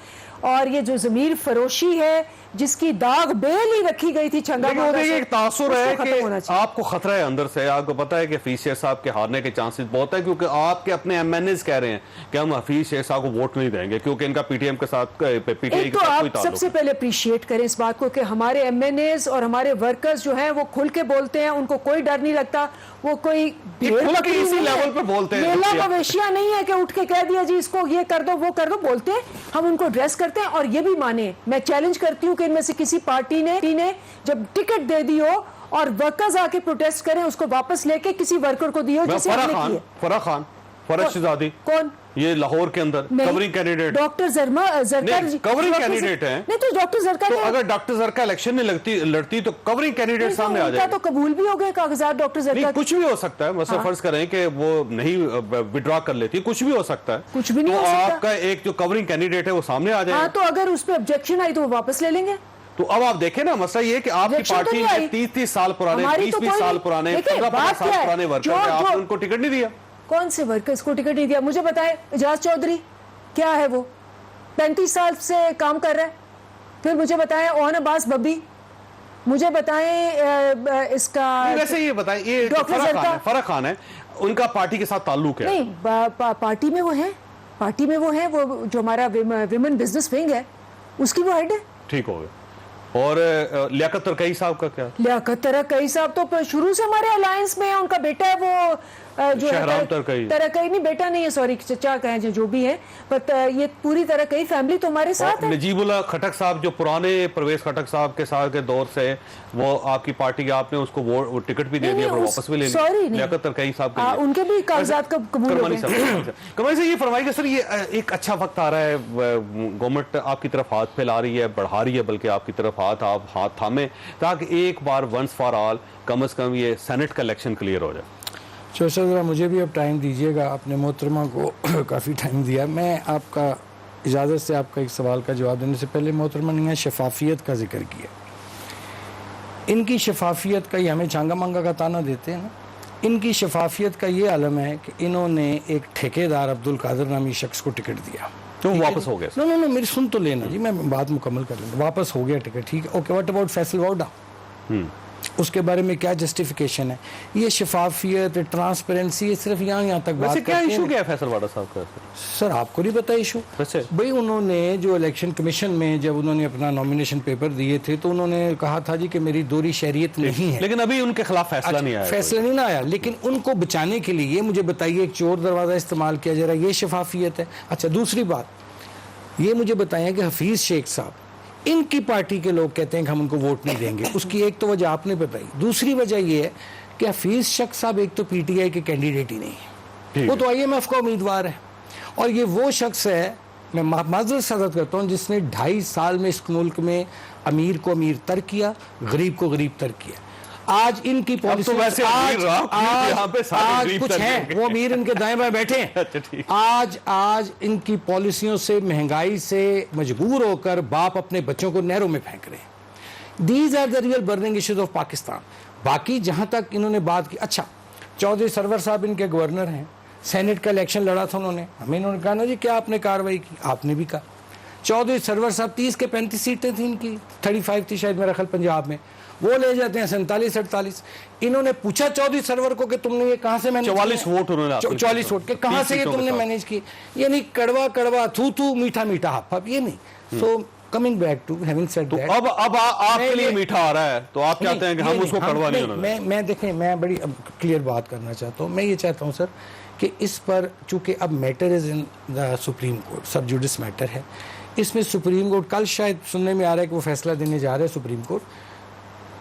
और ये जो जमीर फरोशी है जिसकी दाग बेल ही रखी गई थी छंगा मंगा से, एक तासुर है कि आपको खतरा है अंदर से। आपको पता है कि हफीज शेख साहब के हारने के चांसेस बहुत है, क्योंकि आपके अपने एमएनएस कह रहे हैं कि हम हफीज शेख साहब को वोट नहीं देंगे क्योंकि इनका पीटीएम के साथ, पीटीआई के साथ कोई ताल्लुक नहीं। सबसे पहले अप्रिशिएट करें इस बात को कि हमारे एमएनएस और हमारे वर्कर्स जो हैं वो खुल के बोलते हैं, उनको कोई डर नहीं लगता, वो कोई इसी लेवल पे बोलते हैं, मेला मवेशियां नहीं है कि उठ के कह दिया जी इसको ये कर दो वो कर दो, बोलते हैं, हम उनको ड्रेस करते हैं। और ये भी माने, मैं चैलेंज करती हूँ कि इनमें से किसी पार्टी ने जब टिकट दे दी हो और वर्कर्स आके प्रोटेस्ट करें, उसको वापस लेके किसी वर्कर को दियो जिसे फराह खान फरज शहजादी, कौन ये लाहौर के अंदर कवरिंग कैंडिडेट, डॉक्टर जरकर कवरिंग कैंडिडेट है। नहीं तो डॉक्टर जरकर, तो अगर डॉक्टर जरका इलेक्शन में लड़ती तो कवरिंग कैंडिडेट सामने आ जाएगा। तो कबूल भी हो गए कागजात डॉक्टर जरका, कुछ भी हो सकता है। वैसे फर्ज करें कि वो नहीं विड्रॉ कर लेती, कुछ भी हो सकता है, कुछ भी नहीं हो सकता। आपका एक जो कवरिंग कैंडिडेट है वो सामने आ जाएगा। तो अगर उस पर ऑब्जेक्शन आई तो वो वापस ले लेंगे। तो अब आप देखें ना, मसला ये कि आपकी पार्टी ने 30-30 साल पुराने, 20-20 साल पुराने, 15-15 साल पुराने वर्कर, आपने उनको टिकट नहीं दिया। कौन से वर्कर्स को टिकट नहीं दिया? मुझे बताएं। एजाज चौधरी क्या है, वो 35 साल से काम कर रहा है। फिर मुझे बताएं ओन अब्बास बब्बी, मुझे बताएं इसका, वैसे ये बताएं, ये फराह खान है, उनका पार्टी के साथ ताल्लुक है? नहीं, पार्टी में वो है, पार्टी में वो है, वो जो हमारा विमेन बिजनेस विंग है उसकी वो हेड है। ठीक हो गया। और लियाकत तरकई साहब का क्या? लियाकत तरकई साहब तो शुरू से हमारे अलायंस में है, उनका बेटा है वो जो शहराम तरकई नहीं, बेटा नहीं है, सॉरी, चचा कहें जो भी है, पर ये पूरी तरकई फैमिली तो हमारे साथ है। नजीबुल्लाह खटक साहब जो पुराने परवेज खटक साहब के साथ के दौर से वो आपकी पार्टी के, आपने उसको वो टिकट भी दे दिया, वापस भी ले लिया। लियाकत तरकई साहब उनके भी कागजात कबूल हो गए। कमाई से ये फरमाइएगा सर, ये एक अच्छा वक्त आ रहा है, गवर्नमेंट आपकी तरफ हाथ फैला रही है, बढ़ा रही है, बल्कि आपकी तरफ आप हाथ थामे, ताकि एक बार वंस फॉर ऑल कम से कम ये सेनेट का इलेक्शन क्लियर हो जाए। चौधरी, मुझे भी अब टाइम दीजिएगा, आपने मोहतरमा को काफ़ी टाइम दिया। मैं आपका इजाज़त से आपका एक सवाल का जवाब देने से पहले मोहतरमा ने शफाफियत का जिक्र किया। इनकी शफाफियत का, ये हमें चांगा मांगा का ताना देते हैं ना, इनकी शफाफियत का ये आलम है कि इन्होंने एक ठेकेदार अब्दुल कादिर नामी शख्स को टिकट दिया। तो वापस हो गया? नो, मेरी सुन तो लेना जी, मैं बात मुकम्मल कर लूँगा। वापस हो गया टिकट, ठीक है, okay. What about Faisal Vawda? उसके बारे में क्या जस्टिफिकेशन है? ये शफाफियत, ट्रांसपेरेंसी, ये सिर्फ यहाँ तक बात क्या इशू क्या है फैसल वाडा साहब का? सर आपको नहीं पता इशू? भाई उन्होंने जो इलेक्शन कमीशन में जब उन्होंने अपना नॉमिनेशन पेपर दिए थे तो उन्होंने कहा था जी कि मेरी दोहरी शहरियत नहीं है, लेकिन अभी उनके खिलाफ फैसला नहीं आया। फैसला नहीं आया, लेकिन उनको बचाने के लिए मुझे बताइए एक चोर दरवाजा इस्तेमाल किया जा रहा है, ये शफाफियत है? अच्छा, दूसरी बात ये मुझे बताएं कि हफीज शेख साहब, इनकी पार्टी के लोग कहते हैं कि हम उनको वोट नहीं देंगे। उसकी एक तो वजह आपने बताई, दूसरी वजह यह है कि हफीज शेख साहब एक तो पीटीआई के कैंडिडेट ही नहीं है, वो तो आईएमएफ का उम्मीदवार है, और ये वो शख्स है, मैं माजरत सदर करता हूँ, जिसने 2.5 साल में इस मुल्क में अमीर को अमीर तर किया, गरीब को गरीब तर किया। आज इनकी पॉलिसी, तो वैसे आज कुछ है, वो अमीर इनके दाएं बाएं बैठे हैं। आज इनकी पॉलिसियों से, महंगाई से मजबूर होकर बाप अपने बच्चों को नहरों में फेंक रहे हैं। These are the real burning issues of Pakistan. बाकी जहां तक इन्होंने बात की, अच्छा चौधरी सरवर साहब इनके गवर्नर हैं, सेनेट का इलेक्शन लड़ा था उन्होंने, हमें इन्होंने कहा ना जी क्या आपने कार्रवाई की? आपने भी कहा। चौधरी सरवर साहब 30 के 35 सीटें थी इनकी, 35 थी शायद मेरा ख्याल पंजाब में, वो ले जाते हैं 47-48। इन्होंने पूछा चौधरी सरवर को कि तुमने ये कहां से मैनेज 44 वोट उन्होंने 44 वोट के कहां से ये तुमने मैनेज की? ये नहीं कड़वा कड़वा, थू थू, मीठा मीठा, हप हप, ये नहीं। So coming back to having said that, अब आपके लिए मीठा आ रहा है तो आप चाहते हैं कि हम उसको कड़वा नहीं होना? मैं देखें, मैं बड़ी क्लियर बात करना चाहता हूँ। मैं ये चाहता हूँ सर कि इस पर चूंकि अब matter is in the supreme court, सब जुडिस मैटर है, इसमें सुप्रीम कोर्ट कल शायद सुनने में आ रहा है कि वो फैसला देने जा रहे हैं सुप्रीम कोर्ट,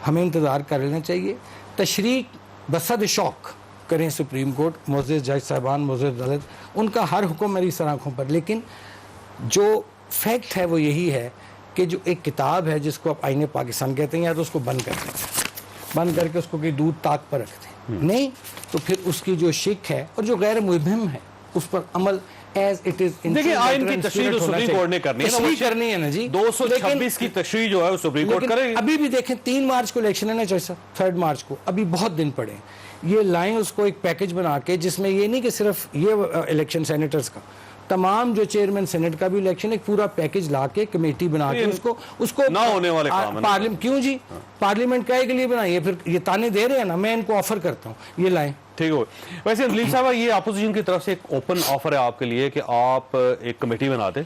हमें इंतज़ार कर लेना चाहिए। तशरीक बसद शौक करें सुप्रीम कोर्ट, मोअज़्ज़ज़ जज साहबान, मोअज़्ज़ज़ अदालत, उनका हर हुक्म मेरी सर आँखों पर। लेकिन जो फैक्ट है वो यही है कि जो एक किताब है जिसको आप आईने पाकिस्तान कहते हैं, या तो उसको बंद कर दें, बंद करके उसको कहीं दूध ताक पर रख दें, नहीं तो फिर उसकी जो शिक है और जो गैर मुहिम है उस पर अमल एज इट इज। देखिए आइन की तशरीह तो सुप्रीम कोर्ट ने करनी है ना जी, 226 की तशरीह जो है वो सुप्रीम कोर्ट करेगी। अभी भी देखें 3 मार्च को इलेक्शन है ना, जैसा 3 मार्च को, अभी बहुत दिन पड़े हैं। ये लाएं उसको एक पैकेज बना के, जिसमें ये नहीं कि सिर्फ ये इलेक्शन सेनेटर्स का, तमाम जो चेयरमैन सेनेट का भी इलेक्शन, एक पूरा पैकेज ला के कमेटी बना के उसको ना होने वाले काम है। पार्लियामेंट क्यों जी, पार्लियामेंट काहे के लिए बनाई है? फिर ये ताने दे रहे हैं ना, मैं इनको ऑफर करता हूँ ये लाएं। ठीक हो। वैसे दलील साहब, ये अपोजिशन की तरफ से एक ओपन ऑफर है आपके लिए कि आप एक कमेटी बना दें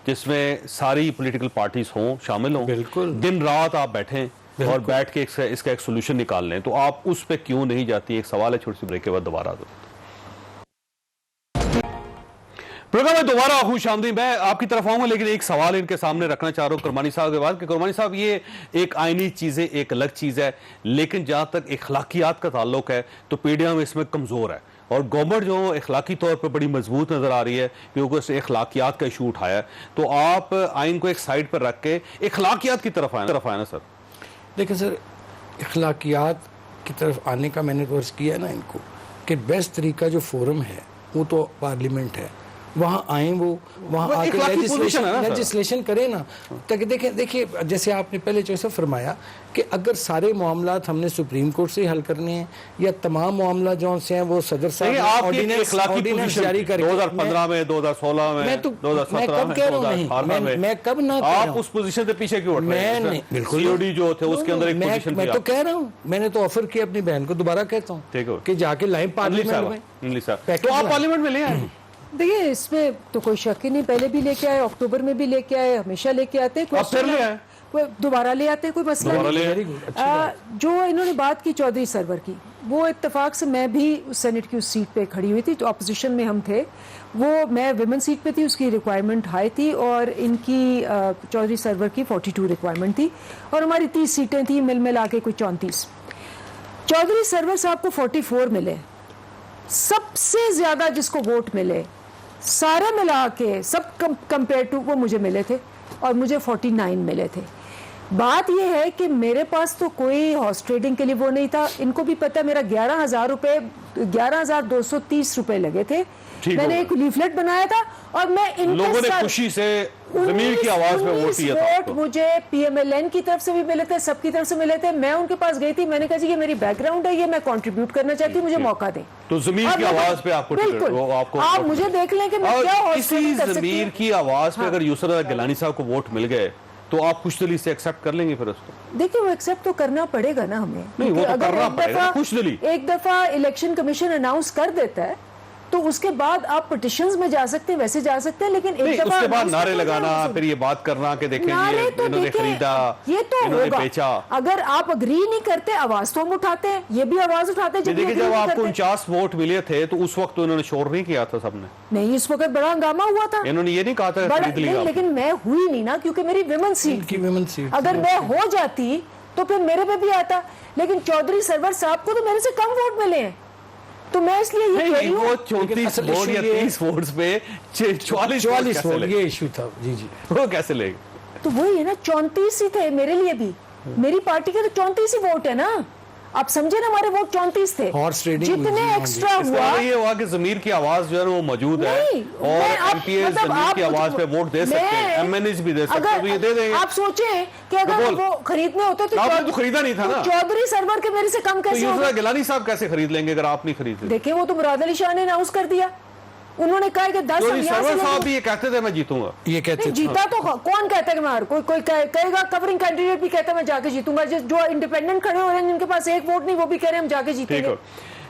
जिसमें सारी पॉलिटिकल पार्टीज हों, शामिल हों, बिल्कुल, दिन रात आप बैठें और बैठ के इसका एक सोल्यूशन निकाल लें। तो आप उस पर क्यों नहीं जाती? एक सवाल है, छोटी सी ब्रेक के बाद दोबारा दो प्रोग्राम में दोबारा खुशामदीद। मैं आपकी तरफ आऊंगा, लेकिन एक सवाल इनके सामने रखना चाह रहा हूं कुरबानी साहब के बाद कि कुरबानी साहब, ये एक आईनी चीज़ है, एक अलग चीज़ है, लेकिन जहां तक अखलाकियात का ताल्लुक है तो पीडीएम इसमें कमज़ोर है, और गवर्नमेंट जो अखलाकी तौर पर बड़ी मजबूत नज़र आ रही है क्योंकि उसने अखलाकियात का इशू उठाया है। तो आप आइन को एक साइड पर रख के अखलाकियात की तरफ आए ना सर। देखिए सर, अखलाकियात की तरफ आने का मैंने कोर्स किया है ना इनको, कि बेस्ट तरीका जो फोरम है वो तो पार्लियामेंट है, वहाँ आए वो वहाँ आके लेजिस्लेशन करें ना। ताकि देखिए जैसे आपने पहले जैसा फरमाया कि अगर सारे मामलात हमने सुप्रीम कोर्ट से हल करने हैं या तमाम मामला जो से हैं वो सदर साहब ऑर्डिनेंस जारी करें 2015 में, 2016 में, 2017 में, 2018 में, मैं कब ना आप उस पोजीशन से पीछे क्यों हट रहे हैं? मैं बिल्कुल सीओडी जो थे उसके अंदर एक पोजीशन मैं तो कह रहा हूँ, मैंने तो ऑफर किया अपनी बहन को, दोबारा कहता हूँ कि जाके लाएं पार्लियामेंट में। तो आप पार्लियामेंट में ले आए। देखिए इसमें तो कोई शक ही नहीं, पहले भी लेके आए, अक्टूबर में भी लेके आए, हमेशा लेके आते हैं, कोई दोबारा ले आते हैं, कोई मसला नहीं। जो इन्होंने बात की चौधरी सरवर की, वो इत्तेफाक से मैं भी सेनेट की उस सीट पे खड़ी हुई थी, तो अपोजिशन में हम थे, वो मैं विमेन सीट पे थी, उसकी रिक्वायरमेंट हाई थी और इनकी चौधरी सरवर की 42 रिक्वायरमेंट थी और हमारी 30 सीटें थी, मिल मिला के कोई 34। चौधरी सरवर साहब को 44 मिले, सबसे ज्यादा जिसको वोट मिले सारे मिला के सब कंपेयर टू वो मुझे मिले थे और मुझे 49 मिले थे। बात यह है कि मेरे पास तो कोई हॉर्स ट्रेडिंग के लिए वो नहीं था। इनको भी पता मेरा 11,000 रुपए 11,230 रुपए लगे थे। मैंने एक लीफलेट बनाया था और मैं इनके लोगों ने साथ खुशी से ज़मीर की आवाज में वोट दिया था आपको। मुझे पीएमएलएन की तरफ से भी मिले थे, सबकी तरफ से मिले थे। मैं उनके पास गई थी, मैंने कहा जी ये मेरी बैकग्राउंड है, ये मैं कंट्रीब्यूट करना चाहती हूँ, मुझे मौका दें। तो ज़मीर की आवाज पे आपको बिल्कुल, आपको आप मुझे देख लें कि मैं क्या हॉर्स इसी ट्रेडिंग कर सकती ज़मीर हूँ। की आवाज पे अगर यूसुफ रज़ा गिलानी साहब को वोट मिल गए तो आप खुशदिली से एक्सेप्ट कर लेंगे फिर उसको? देखिए वो एक्सेप्ट तो करना पड़ेगा ना हमें। नहीं, वो तो अगर करना एक पड़ेगा, दफा खुशदिली। एक दफा इलेक्शन कमीशन अनाउंस कर देता है तो उसके बाद आप पिटिशंस में जा सकते हैं, वैसे जा सकते हैं, लेकिन एक नहीं, दफा उसके बाद announce नारे करते हैं, लगाना, तो फिर ये बात करना कि देखें नारे ये तो इन्होंने देखिए, खरीदा, ये तो इन्होंने होगा। बेचा। अगर आप अग्री नहीं करते, आवाज तो हम उठाते हैं, ये भी आवाज उठाते हैं जब देखिए agree जब नहीं आपको करते। 49 वोट मिले थे तो उस वक्त तो इन्होंने शोर नहीं किया था सबने, नहीं, इस वक्त बड़ा हंगामा हुआ था। इन्होंने ये नहीं कहा था बड़ा खरीद लिया नहीं, आपने। लेकिन मैं हुई नहीं ना, क्योंकि मेरी विमेन सीट इनकी women seat अगर थी। मैं हो जाती तो फिर मेरे पे भी आता, लेकिन चौधरी सरवर साहब को तो मेरे से कम वोट मिले हैं, तो मैं इसलिए ये कह रही नहीं, वो हूँ। 34 असल वोट या issue ये- 30 वोट्स पे 44 44 कैसे वोट ले? ये इशू था। जी जी, वो कैसे लेगा? तो वही है ना, 34 ही थे मेरे लिए भी, मेरी पार्टी के तो 34 ही वोट है ना, आप समझे ना, हमारे वोट 34 थे। Horse trading जितने हुई थी, एक्स्ट्रा इसका हुआ, मतलब ये हुआ कि ज़मीर की आवाज जो है वो मौजूद है नहीं, और मैं आप- एमपीएस मतलब ज़मीर आप की आवाज पे वोट दे सकते हैं, एमएनएस भी दे सकते हैं, तो ये दे देंगे। आप सोचें कि अगर बोल। वो खरीदने होते तो आपने तो खरीदा नहीं था ना। चौधरी सरवर के मेरे से कम तो कैसे यूसुफ होगा? गिलानी साहब कैसे खरीद लेंगे अगर आप नहीं खरीदते? देखिए वो तो मुराद अली शाह ने अनाउंस कर दिया, उन्होंने कहा कि 10 चौधरी हम यहाँ से सरवर साहब लेंगे। भी ये कहते थे मैं जीतूंगा। ये कहते नहीं, थे। जीता तो कौन कहता है कि मैं हार, कोई कहेगा, कवरिंग कैंडिडेट भी कहता है मैं जाके जीतूंगा, जो इंडिपेंडेंट खड़े हो रहे हैं जिनके पास एक वोट नहीं, वो भी कह रहे हैं हम जाके ठीक जीतेंगे। है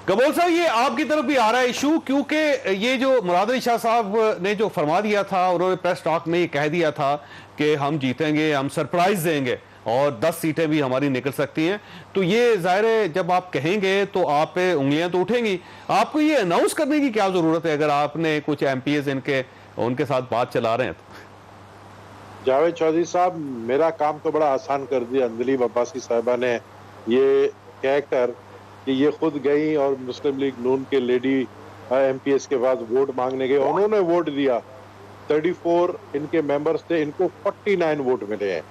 कबोल साहब, ये आपकी तरफ भी आ रहा है इशू, क्योंकि ये जो मुराद अली शाह साहब ने जो फरमा दिया था, उन्होंने प्रेस टॉक में ये कह दिया था कि हम जीतेंगे, हम सरप्राइज देंगे और 10 सीटें भी हमारी निकल सकती हैं, तो ये जाहिर है जब आप कहेंगे तो आप पे उंगलियां तो उठेंगी। आपको ये अनाउंस करने की क्या जरूरत है अगर आपने कुछ एमपीएस उनके साथ बात चला रहे हैं तो? जावेद चौधरी साहब, मेरा काम तो बड़ा आसान कर दिया अंजलि अब्बासी साहिबा ने ये कहकर कि ये खुद गई और मुस्लिम लीग नून के लेडी एमपीएस के पास वोट मांगने गए, उन्होंने वोट दिया। 34 इनके मेंबर्स थे, इनको 49 वोट मिले हैं।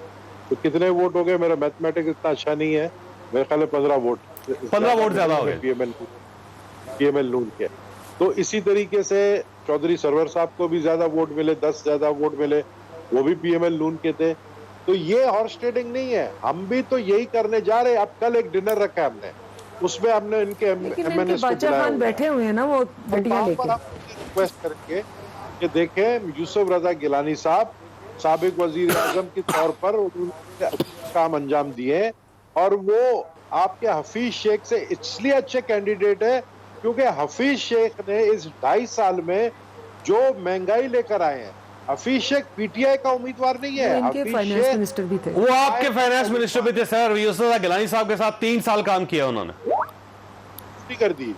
तो कितने वोट हो गए? मेरा मैथमेटिक्स इतना अच्छा नहीं है, मेरे ख्याल में 15 वोट 15 वोट ज्यादा हो गए पीएमएल नून के। तो इसी तरीके से चौधरी सरवर साहब को भी ज्यादा वोट मिले, 10 ज्यादा वोट मिले, वो भी पीएमएल नून के थे। तो ये हॉर्स ट्रेडिंग नहीं है, हम भी तो यही करने जा रहे हैं। अब कल एक डिनर रखा है हमने, उसमें हमने इनके एमएनएस को बादशाह खान बैठे हुए हैं ना, वो बटिया लेके। रिक्वेस्ट करेंगे कि देखें यूसुफ रजा गिलानी साहब साबिक वजीर आजम के तौर पर उन्होंने काम अंजाम दिए और वो आपके हफीज शेख से इसलिए अच्छे कैंडिडेट है क्योंकि हफीज शेख ने इस 2.5 साल में जो महंगाई लेकर आए हैं, हफीज शेख पीटीआई का उम्मीदवार नहीं है, इनके हफीज फाइनेंस शेख मिनिस्टर भी थे। वो आपके फाइनेंस मिनिस्टर भी थे सर, यूसुफ गिलानी साहब के साथ 3 साल काम किया उन्होंने। छुट्टी कर दी,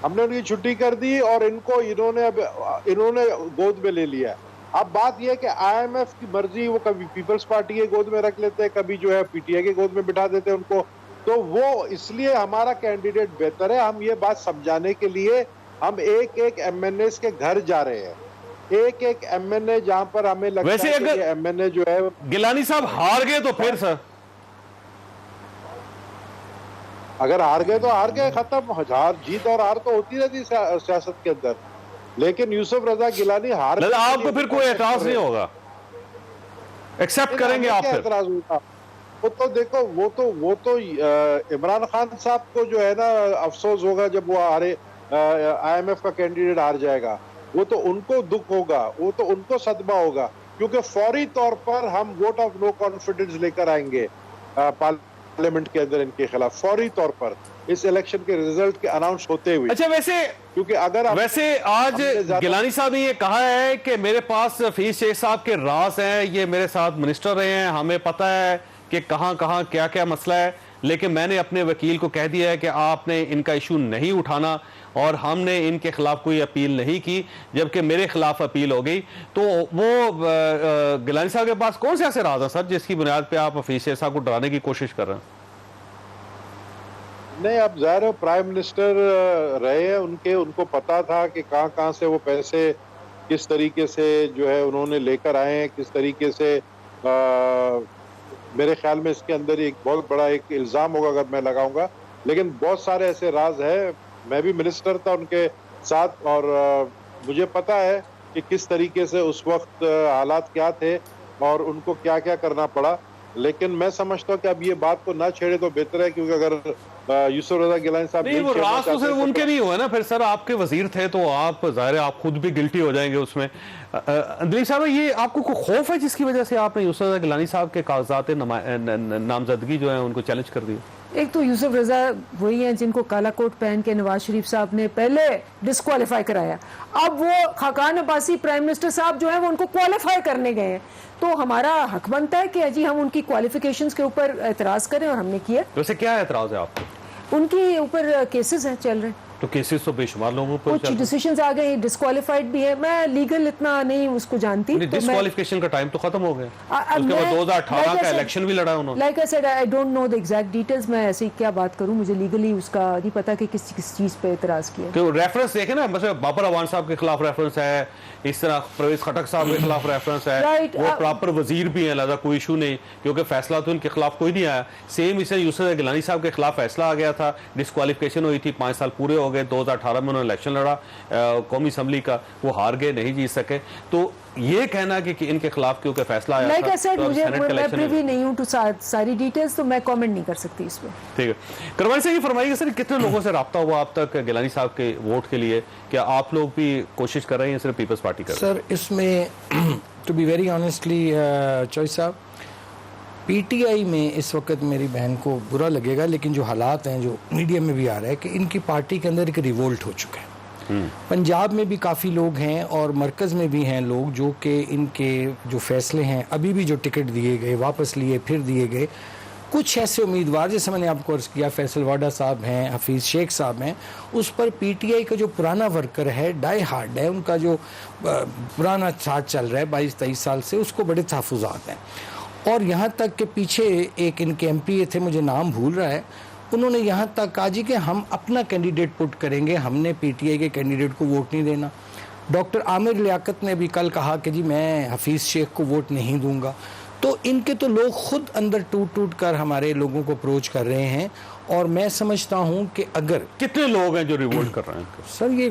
हमने उनकी छुट्टी कर दी और इन्होंने गोद में ले लिया। अब बात यह है कि आईएमएफ की मर्जी, वो कभी पीपल्स पार्टी के गोद में रख लेते हैं, कभी जो है पीटीआई के गोद में बिठा देते हैं उनको। तो वो इसलिए हमारा कैंडिडेट बेहतर है। हम ये बात समझाने के लिए हम एक एक एमएनए के घर जा रहे हैं, एक एक एमएनए जहां पर हमें लगता वैसे है कि अगर ये एमएनए जो है गिलानी साहब हार गए तो फिर सर? अगर हार गए तो हार गए, खत्म। हार जीत और हार तो होती रहती सियासत के अंदर, लेकिन यूसुफ रजा गिलानी हार मतलब आपको फिर कोई एतराज नहीं होगा, एक्सेप्ट करेंगे आप फिर? एतराज होगा वो तो देखो, वो तो इमरान खान साहब को जो है ना अफसोस होगा जब वो हारे, आईएमएफ का कैंडिडेट हार जाएगा, वो तो उनको दुख होगा, वो तो उनको सदमा होगा, क्योंकि फौरी तौर पर हम वोट ऑफ नो कॉन्फिडेंस लेकर आएंगे पार्लियामेंट के अंदर इनके खिलाफ, फौरी तौर पर इस इलेक्शन के रिजल्ट के अनाउंस होते हुए। अच्छा, क्योंकि अगर वैसे आज गिलानी साहब ने ये कहा है कि मेरे पास हफीज शेख साहब के राज हैं, ये मेरे साथ मिनिस्टर रहे हैं, हमें पता है कि कहां कहां क्या क्या मसला है, लेकिन मैंने अपने वकील को कह दिया है कि आपने इनका इशू नहीं उठाना और हमने इनके खिलाफ कोई अपील नहीं की, जबकि मेरे खिलाफ अपील हो गई। तो वो गिलानी साहब के पास कौन से ऐसे राज हैं सर जिसकी बुनियाद पे आप हफीज शेख साहब को डराने की कोशिश कर रहे हैं? नहीं, अब जाहिर है प्राइम मिनिस्टर रहे हैं, उनको पता था कि कहां से वो पैसे किस तरीके से जो है उन्होंने लेकर आए हैं, किस तरीके से मेरे ख्याल में इसके अंदर एक बहुत बड़ा एक इल्जाम होगा अगर मैं लगाऊंगा। लेकिन बहुत सारे ऐसे राज है, मैं भी मिनिस्टर था उनके साथ और मुझे पता है कि किस तरीके से उस वक्त हालात क्या थे और उनको क्या क्या करना पड़ा। लेकिन मैं समझता हूँ कि अब ये बात को ना छेड़े तो बेहतर है, क्योंकि अगर यूसुफ रजा गिलानी साहब नहीं, वो राज तो सिर्फ उनके नहीं हुआ ना, फिर सर आपके वजीर थे तो आप जाहिर है आप खुद भी गिल्टी हो जाएंगे उसमें। दिलीप साहब, ये आपको कोई खौफ है जिसकी वजह से आपने यूसुफ रजा गिलानी साहब के कागजात नामजदगी जो है उनको चैलेंज कर दिया? एक तो यूसुफ रजा वही हैं जिनको काला कोट पहन के नवाज शरीफ साहब ने पहले डिस्क्वालीफाई कराया, अब वो खाकान अब्बासी प्राइम मिनिस्टर साहब जो है वो उनको क्वालिफाई करने गए हैं। तो हमारा हक बनता है कि जी हम उनकी क्वालिफिकेशंस के ऊपर एतराज करें, और हमने किया। वैसे क्या एतराज है आपको? उनके ऊपर केसेस हैं चल रहे हैं, तो केसेस तो बेशुमार लोगों पर कुछ डिसीजंस आ गए, डिस्क्वालीफाइड भी है। मैं लीगल इतना नहीं उसको जानती, तो डिस्क्वालिफिकेशन का टाइम तो खत्म हो गया, उसके बाद 2018 का इलेक्शन भी लड़ा उन्होंने। Like I said, I don't know the exact details, मैं ऐसे ही क्या बात करूं, मुझे लीगली उसका नहीं पता कि किस चीज पे एतराज किया। तो रेफरेंस देखें ना, बस बाबर अवान साहब के खिलाफ रेफरेंस है, इस तरह परवेज खटक साहब के खिलाफ रेफरेंस है, वो प्रॉपर वजीर भी है, लिहाजा कोई इशू नहीं, क्योंकि फैसला तो उनके खिलाफ कोई नहीं आया। सेम इसे यूसुफ गिलानी साहब के खिलाफ फैसला आ गया था, डिस्क्वालिफिकेशन हुई थी, 5 साल पूरे हो गए, 2018 में उन्होंने इलेक्शन लड़ा कौमी असम्बली का, वो हार गए, नहीं जीत सके। तो ये कहना कि इनके खिलाफ क्योंकि फैसला आया लाइक था, आई सेड, तो मुझे मैं प्रिवी नहीं हूं टू सारी डिटेल्स, तो मैं कमेंट नहीं कर सकती इस पे। ठीक है, करवानी साहब ये फरमाइएगा सर, कितने लोगों से रब्ता हुआ आप तक गिलानी साहब के वोट के लिए? क्या आप लोग भी कोशिश कर रहे हैं, सिर्फ पीपल्स पार्टी कर रहे हैं? सर इसमें to be very honestly choice साहब, पीटीआई में इस वक्त मेरी बहन को बुरा लगेगा, लेकिन जो हालात हैं, जो मीडिया में भी आ रहा है कि इनकी पार्टी के अंदर एक रिवोल्ट हो चुका है। पंजाब में भी काफ़ी लोग हैं और मरकज़ में भी हैं लोग जो कि इनके जो फैसले हैं, अभी भी जो टिकट दिए गए, वापस लिए, फिर दिए गए, कुछ ऐसे उम्मीदवार, जैसे मैंने आपको अर्ज़ किया, फैसल वाडा साहब हैं, हफीज़ शेख साहब हैं, उस पर पीटीआई का जो पुराना वर्कर है, डाई हार्ड है, उनका जो पुराना साथ चल रहा है 22-23 साल से, उसको बड़े तहफ़्फ़ुज़ात हैं। और यहाँ तक कि पीछे एक इनके एमपीए थे, मुझे नाम भूल रहा है, उन्होंने यहाँ तक कहा जी कि हम अपना कैंडिडेट पुट करेंगे, हमने पीटीआई के कैंडिडेट को वोट नहीं देना। डॉक्टर आमिर लियाकत ने भी कल कहा कि जी मैं हफीज़ शेख को वोट नहीं दूंगा। तो इनके तो लोग खुद अंदर टूट कर हमारे लोगों को अप्रोच कर रहे हैं, और मैं समझता हूं कि अगर कितने लोग हैं जो रिवोल्ट कर रहे हैं? सर ये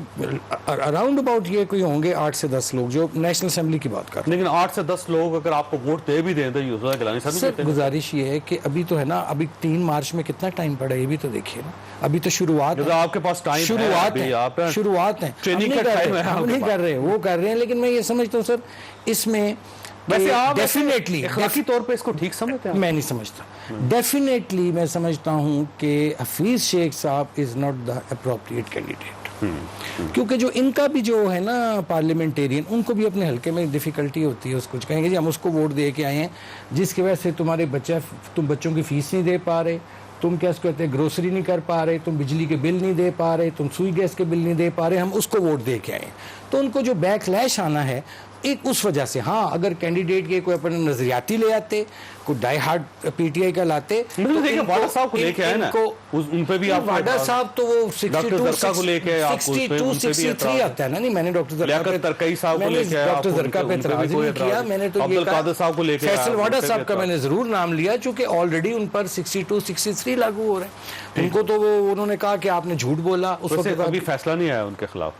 अराउंड अबाउट ये कोई होंगे 8 से 10 लोग जो नेशनल असेंबली की बात कर रहे हैं। लेकिन 8 से 10 लोग अगर आपको वोट दे भी दें तो यूसुफ गिलानी साहब सर गुजारिश ये है कि अभी तो है ना, अभी 3 मार्च में कितना टाइम पड़ा है, ये भी तो देखिए ना, अभी तो शुरुआत है, आपके पास टाइम शुरुआत है, ट्रेनिंग का टाइम है, हम नहीं कर रहे, वो कर रहे हैं। लेकिन मैं ये समझता हूँ सर, इसमें वैसे आप डेफिनेटली अखलाकी तौर पे इसको ठीक समझते हैं? मैं नहीं समझता, डेफिनेटली मैं समझता हूं कि हफीज शेख साहब is not the appropriate candidate, क्योंकि जो इनका भी जो है ना पार्लियामेंटेरियन, उनको भी अपने हल्के में डिफिकल्टी होती है, उसको कहेंगे जी हम उसको वोट दे के आए हैं जिसकी वजह से तुम्हारे तुम बच्चों की फीस नहीं दे पा रहे, तुम क्या इसको कहते हैं ग्रोसरी नहीं कर पा रहे, तुम बिजली के बिल नहीं दे पा रहे, तुम सुई गैस के बिल नहीं दे पा रहे, हम उसको वोट दे के आए। तो उनको जो बैकलैश आना है एक उस वजह से, हाँ अगर कैंडिडेट के कोई अपने नजरियाती ले आते, कोई डाई हार्ड पीटीआई का लाते, तो देखिए वाडा साहब को लेके आए ना, उन पे भी आप वाडा साहब तो वो 62 को लेके आप 63 आता है ना। नहीं, मैंने डॉक्टर तरकई साहब को लेके डॉक्टर जरका पे एतराज नहीं किया, मैंने तो ये कहा साहब को लेके फैसल वाडा साहब का मैंने जरूर नाम लिया, चूंकि ऑलरेडी उन पर 62-63 लागू हो रहे हैं। उनको तो वो उन्होंने कहा कि आपने झूठ बोला, उस वक्त अभी फैसला नहीं आया उनके खिलाफ,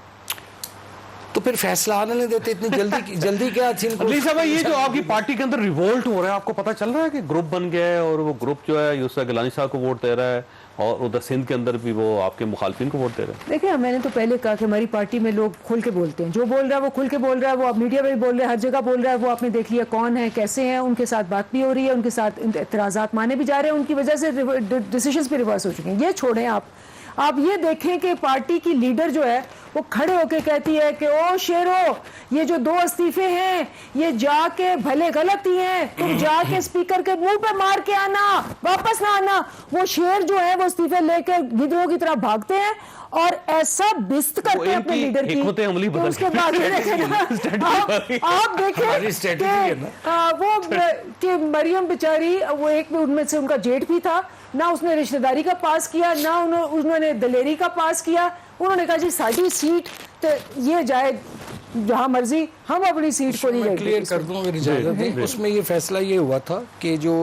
तो फिर फैसला आने नहीं देते इतनी जल्दी क्या थी इनको? ये जो आपकी पार्टी के अंदर रिवोल्ट हो रहा है, आपको पता चल रहा है कि ग्रुप बन गया है और वो ग्रुप जो है यूसुफ गिलानी साहब को वोट दे रहा है और उधर सिंध के अंदर भी वो आपके मुखालफिन को वोट दे रहे हैं? देखिए, मैंने तो पहले कहा कि हमारी पार्टी में लोग खुल के बोलते हैं, जो बोल रहा है वो खुल के बोल रहा है, वो आप मीडिया में भी बोल रहे हैं, हर जगह बोल रहा है, वो आपने देख लिया कौन है, कैसे हैं, उनके साथ बात भी हो रही है, उनके साथ एतराज़ात माने भी जा रहे हैं, उनकी वजह से डिसीजंस भी रिवर्स हो चुके हैं। ये छोड़ें, आप ये देखें कि पार्टी की लीडर जो है वो खड़े होकर कहती है कि ओ शेरो, ये जो 2 इस्तीफे हैं ये जाके भले गलत ही हैं, तुम जाके स्पीकर के मुंह पे मार के आना, वापस ना आना। वो शेर जो है वो इस्तीफे लेके गिद्धों की तरह भागते हैं और ऐसा बिस्त करते हैं अपने लीडर की, तो उसके बाद आप देखें वो कि मरियम बेचारी, वो एक उनमें से उनका जेठ भी था ना, उसने रिश्तेदारी का पास किया ना उन्होंने दलेरी का पास किया। उन्होंने कहा जी साडी सीट तो ये जाए जहां मर्जी हम अपनी सीट को नहीं क्लियर लेंगे। कर दूं अगर इजाजत है। उसमें ये फैसला ये हुआ था कि जो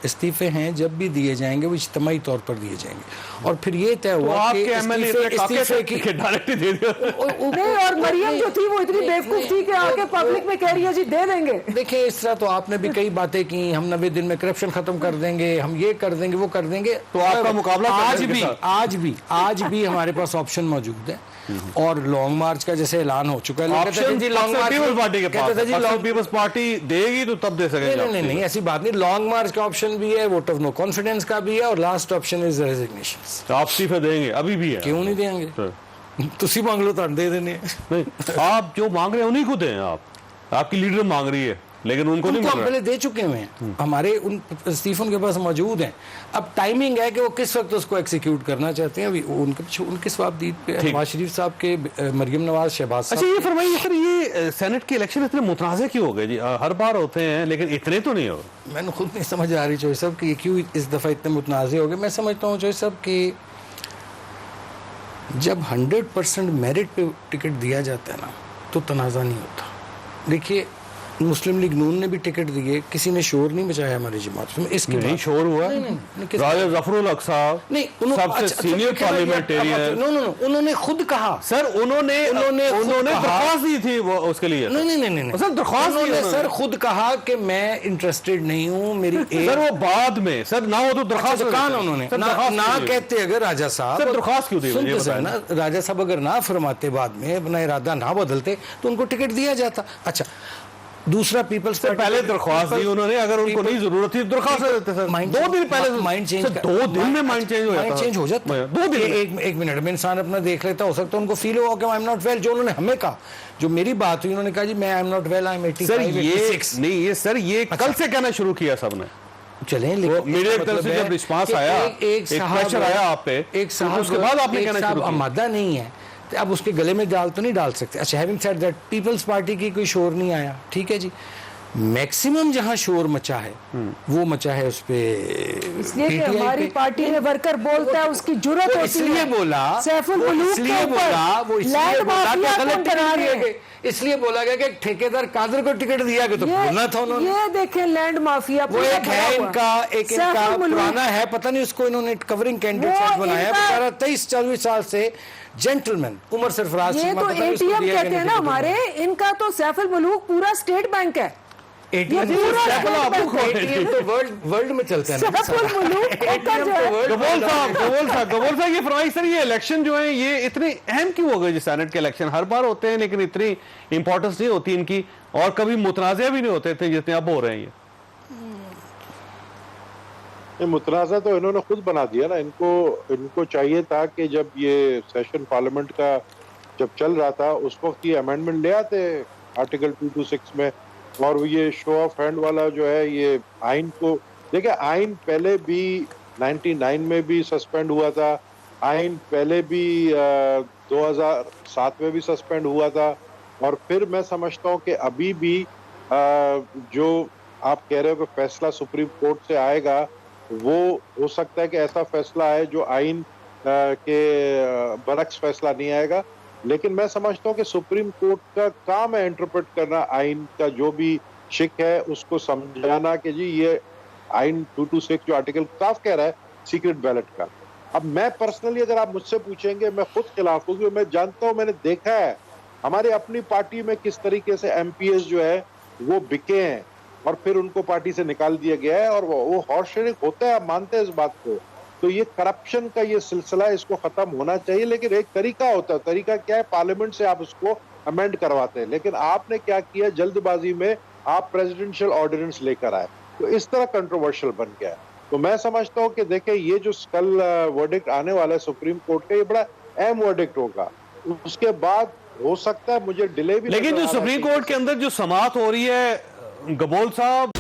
इस्तीफे हैं जब भी दिए जाएंगे वो इज्तिमाई तौर पर दिए जाएंगे, और फिर ये तय तो हुआ कि आपके एमएलए इस्तीफे की डायरेक्ट दे दिया। नहीं, और मरियम जो थी वो इतनी बेवकूफ थी कि आके पब्लिक में कह रही है जी दे देंगे। देखिए इस तरह तो आपने भी कई बातें की, हम 90 दिन में करप्शन खत्म कर देंगे, हम ये कर देंगे वो कर देंगे। तो आपका मुकाबला आज भी हमारे पास ऑप्शन मौजूद है, और लॉन्ग मार्च का जैसे ऐलान हो चुका है। ऑप्शन लॉन्ग मार्च पीपल्स पार्टी के पास है, लॉन्ग पीपल्स पार्टी देगी तो तब दे सकेंगे। नहीं ऐसी बात नहीं, लॉन्ग मार्च का ऑप्शन भी है, वोट ऑफ नो कॉन्फिडेंस का भी है, और लास्ट ऑप्शन इज रेजिग्नेशन। तो आप इस्तीफे देंगे अभी भी है? क्यों नहीं देंगे? तुसी मांग लो तो दे देने। नहीं, आप जो मांग रहे हैं उन्हीं को दें। आपकी लीडर मांग रही है लेकिन उनको नहीं मिल हम रहा। पहले दे चुके हुए हैं, हमारे उन इस्तीफे उनके पास मौजूद हैं। अब टाइमिंग है कि वो किस वक्त उसको एग्जीक्यूट करना चाहते हैं। अभी उनके स्वाबदीद पे नवाज शरीफ साहब के, मरियम नवाज, शहबाज साहब। अच्छा ये फरमाइए सर, ये सेनेट के इलेक्शन इतने मुतनाज़े क्यों हो गए जी? हर बार होते हैं लेकिन इतने तो नहीं हो। मैंने खुद नहीं समझ आ रही चौधरी साहब कि ये क्यों इस दफ़ा इतने मुतनाज़े हो गए। मैं समझता हूँ चौधरी साहब कि जब 100% मेरिट पे टिकट दिया जाता है ना तो तनाज़ा नहीं होता। देखिए मुस्लिम लीग नून ने भी टिकट दिए, किसी ने शोर नहीं मचाया हमारी जमात में। इसके नहीं बाद शोर हुआ। राजा जफरुल हक साहब सबसे सीनियर पार्लियामेंटेरियन, उन्होंने खुद कहा सर उन्होंने दरख्वास्त दी थी वो उसके लिए। नहीं सर दरख्वास्त उन्होंने सर खुद कहा कि मैं इंटरेस्टेड नहीं हूँ, मेरी सर वो बाद में सर ना हो तो दरख्वास्त कहा ना उन्होंने ना कहते अगर राजा साहब दरख्वास्त क्यों दी? सुनते सर ना, राजा साहब अगर ना फरमाते बाद में अपना इरादा ना बदलते तो उनको टिकट दिया जाता। अच्छा दूसरा पीपल्स से पहले दरख्वास्त दी उन्होंने, अगर उनको नहीं जरूरत थी दरख्वास्त देते सर। 2 दिन पहले माइंड चेंज, 2 दिन में माइंड चेंज हो जाता है। 2 दिन एक मिनट में इंसान अपना देख लेता, हो सकता है उनको फील हुआ कि आई एम नॉट वेल। जो उन्होंने हमें कहा, जो मेरी बात हुई, उन्होंने कहा जी मैं I am not well, I am 85 sir ये सर ये कल से कहना शुरू किया सबने। चलें मेरे तरफ से जब रिस्पांस आया, एक प्रेशर आया आप पे, एक साहब उसके बाद आपने कहना शुरू किया आमादा नहीं है तो अब उसके गले में दाल तो नहीं डाल सकते। अच्छा having said that, Peoples Party की कोई शोर नहीं आया, ठीक है जी। मैक्सिमम जहां शोर मचा है वो मचा है उस पे, इसलिए कि हमारी पार्टी में वर्कर बोलता है उसकी जुर्रत होती है। इसलिए बोला इसलिए बोला गया कि ठेकेदार कादर को टिकट दिया गया तो बोलना था उन्होंने। ये देखें लैंड माफिया वो एक है इनका पुराना है, पता नहीं उसको इन्होंने कवरिंग कैंडिडेट बनाया, बेचारा 23-24 साल से जेंटलमैन उमर सरफराज। ये तो एटीएम कहते हैं ना हमारे, इनका तो सैफुल मुलूक पूरा स्टेट बैंक है। एटीएम तो वर्ल्ड में चलते हैं। गबोल साहब ये फरमाइए सर, ये इलेक्शन जो है ये इतने अहम क्यों हो गए जी? सेनेट के इलेक्शन हर बार होते हैं लेकिन इतनी इंपॉर्टेंस नहीं होती इनकी, और कभी मुतनाज़े भी नहीं होते थे जितने अब हो रहे हैं। ये मुतनाज़ा तो इन्होंने खुद बना दिया ना। इनको चाहिए था कि जब ये सेशन पार्लियामेंट का जब चल रहा था उस वक्त ये अमेंडमेंट ले आते आर्टिकल 226 में, और ये शो ऑफ हैंड वाला जो है ये आइन को देखिए, आइन पहले भी 99 में भी सस्पेंड हुआ था, आइन पहले भी 2007 में भी सस्पेंड हुआ था, और फिर मैं समझता हूँ कि अभी भी जो आप कह रहे हो कि फैसला सुप्रीम कोर्ट से आएगा, वो हो सकता है कि ऐसा फैसला है जो आइन के बरक्स फैसला नहीं आएगा। लेकिन मैं समझता हूँ कि सुप्रीम कोर्ट का काम है इंटरप्रेट करना आइन का, जो भी शिक है उसको समझाना कि जी ये आइन 226 जो आर्टिकल साफ कह रहा है सीक्रेट बैलेट का। अब मैं पर्सनली अगर आप मुझसे पूछेंगे, मैं खुद खिलाफ हूँ, क्योंकि मैं जानता हूँ, मैंने देखा है हमारे अपनी पार्टी में किस तरीके से एमपीएस जो है वो बिके हैं और फिर उनको पार्टी से निकाल दिया गया है, और वो हॉर्स ट्रेडिंग होता है, आप मानते हैं इस बात को। तो ये करप्शन का ये सिलसिला, इसको खत्म होना चाहिए, लेकिन एक तरीका होता है। तरीका क्या है? पार्लियामेंट से आप उसको अमेंड करवाते हैं, लेकिन आपने क्या किया, जल्दबाजी में आप प्रेसिडेंशियल ऑर्डिनेंस लेकर आए, तो इस तरह कंट्रोवर्शियल बन गया है। तो मैं समझता हूँ कि देखिए ये जो कल वर्डिक्ट आने वाला है सुप्रीम कोर्ट का, ये बड़ा अहम वर्डिक्ट होगा। उसके बाद हो सकता है मुझे डिले भी, लेकिन जो सुप्रीम कोर्ट के अंदर जो समाअत हो रही है गबोल साहब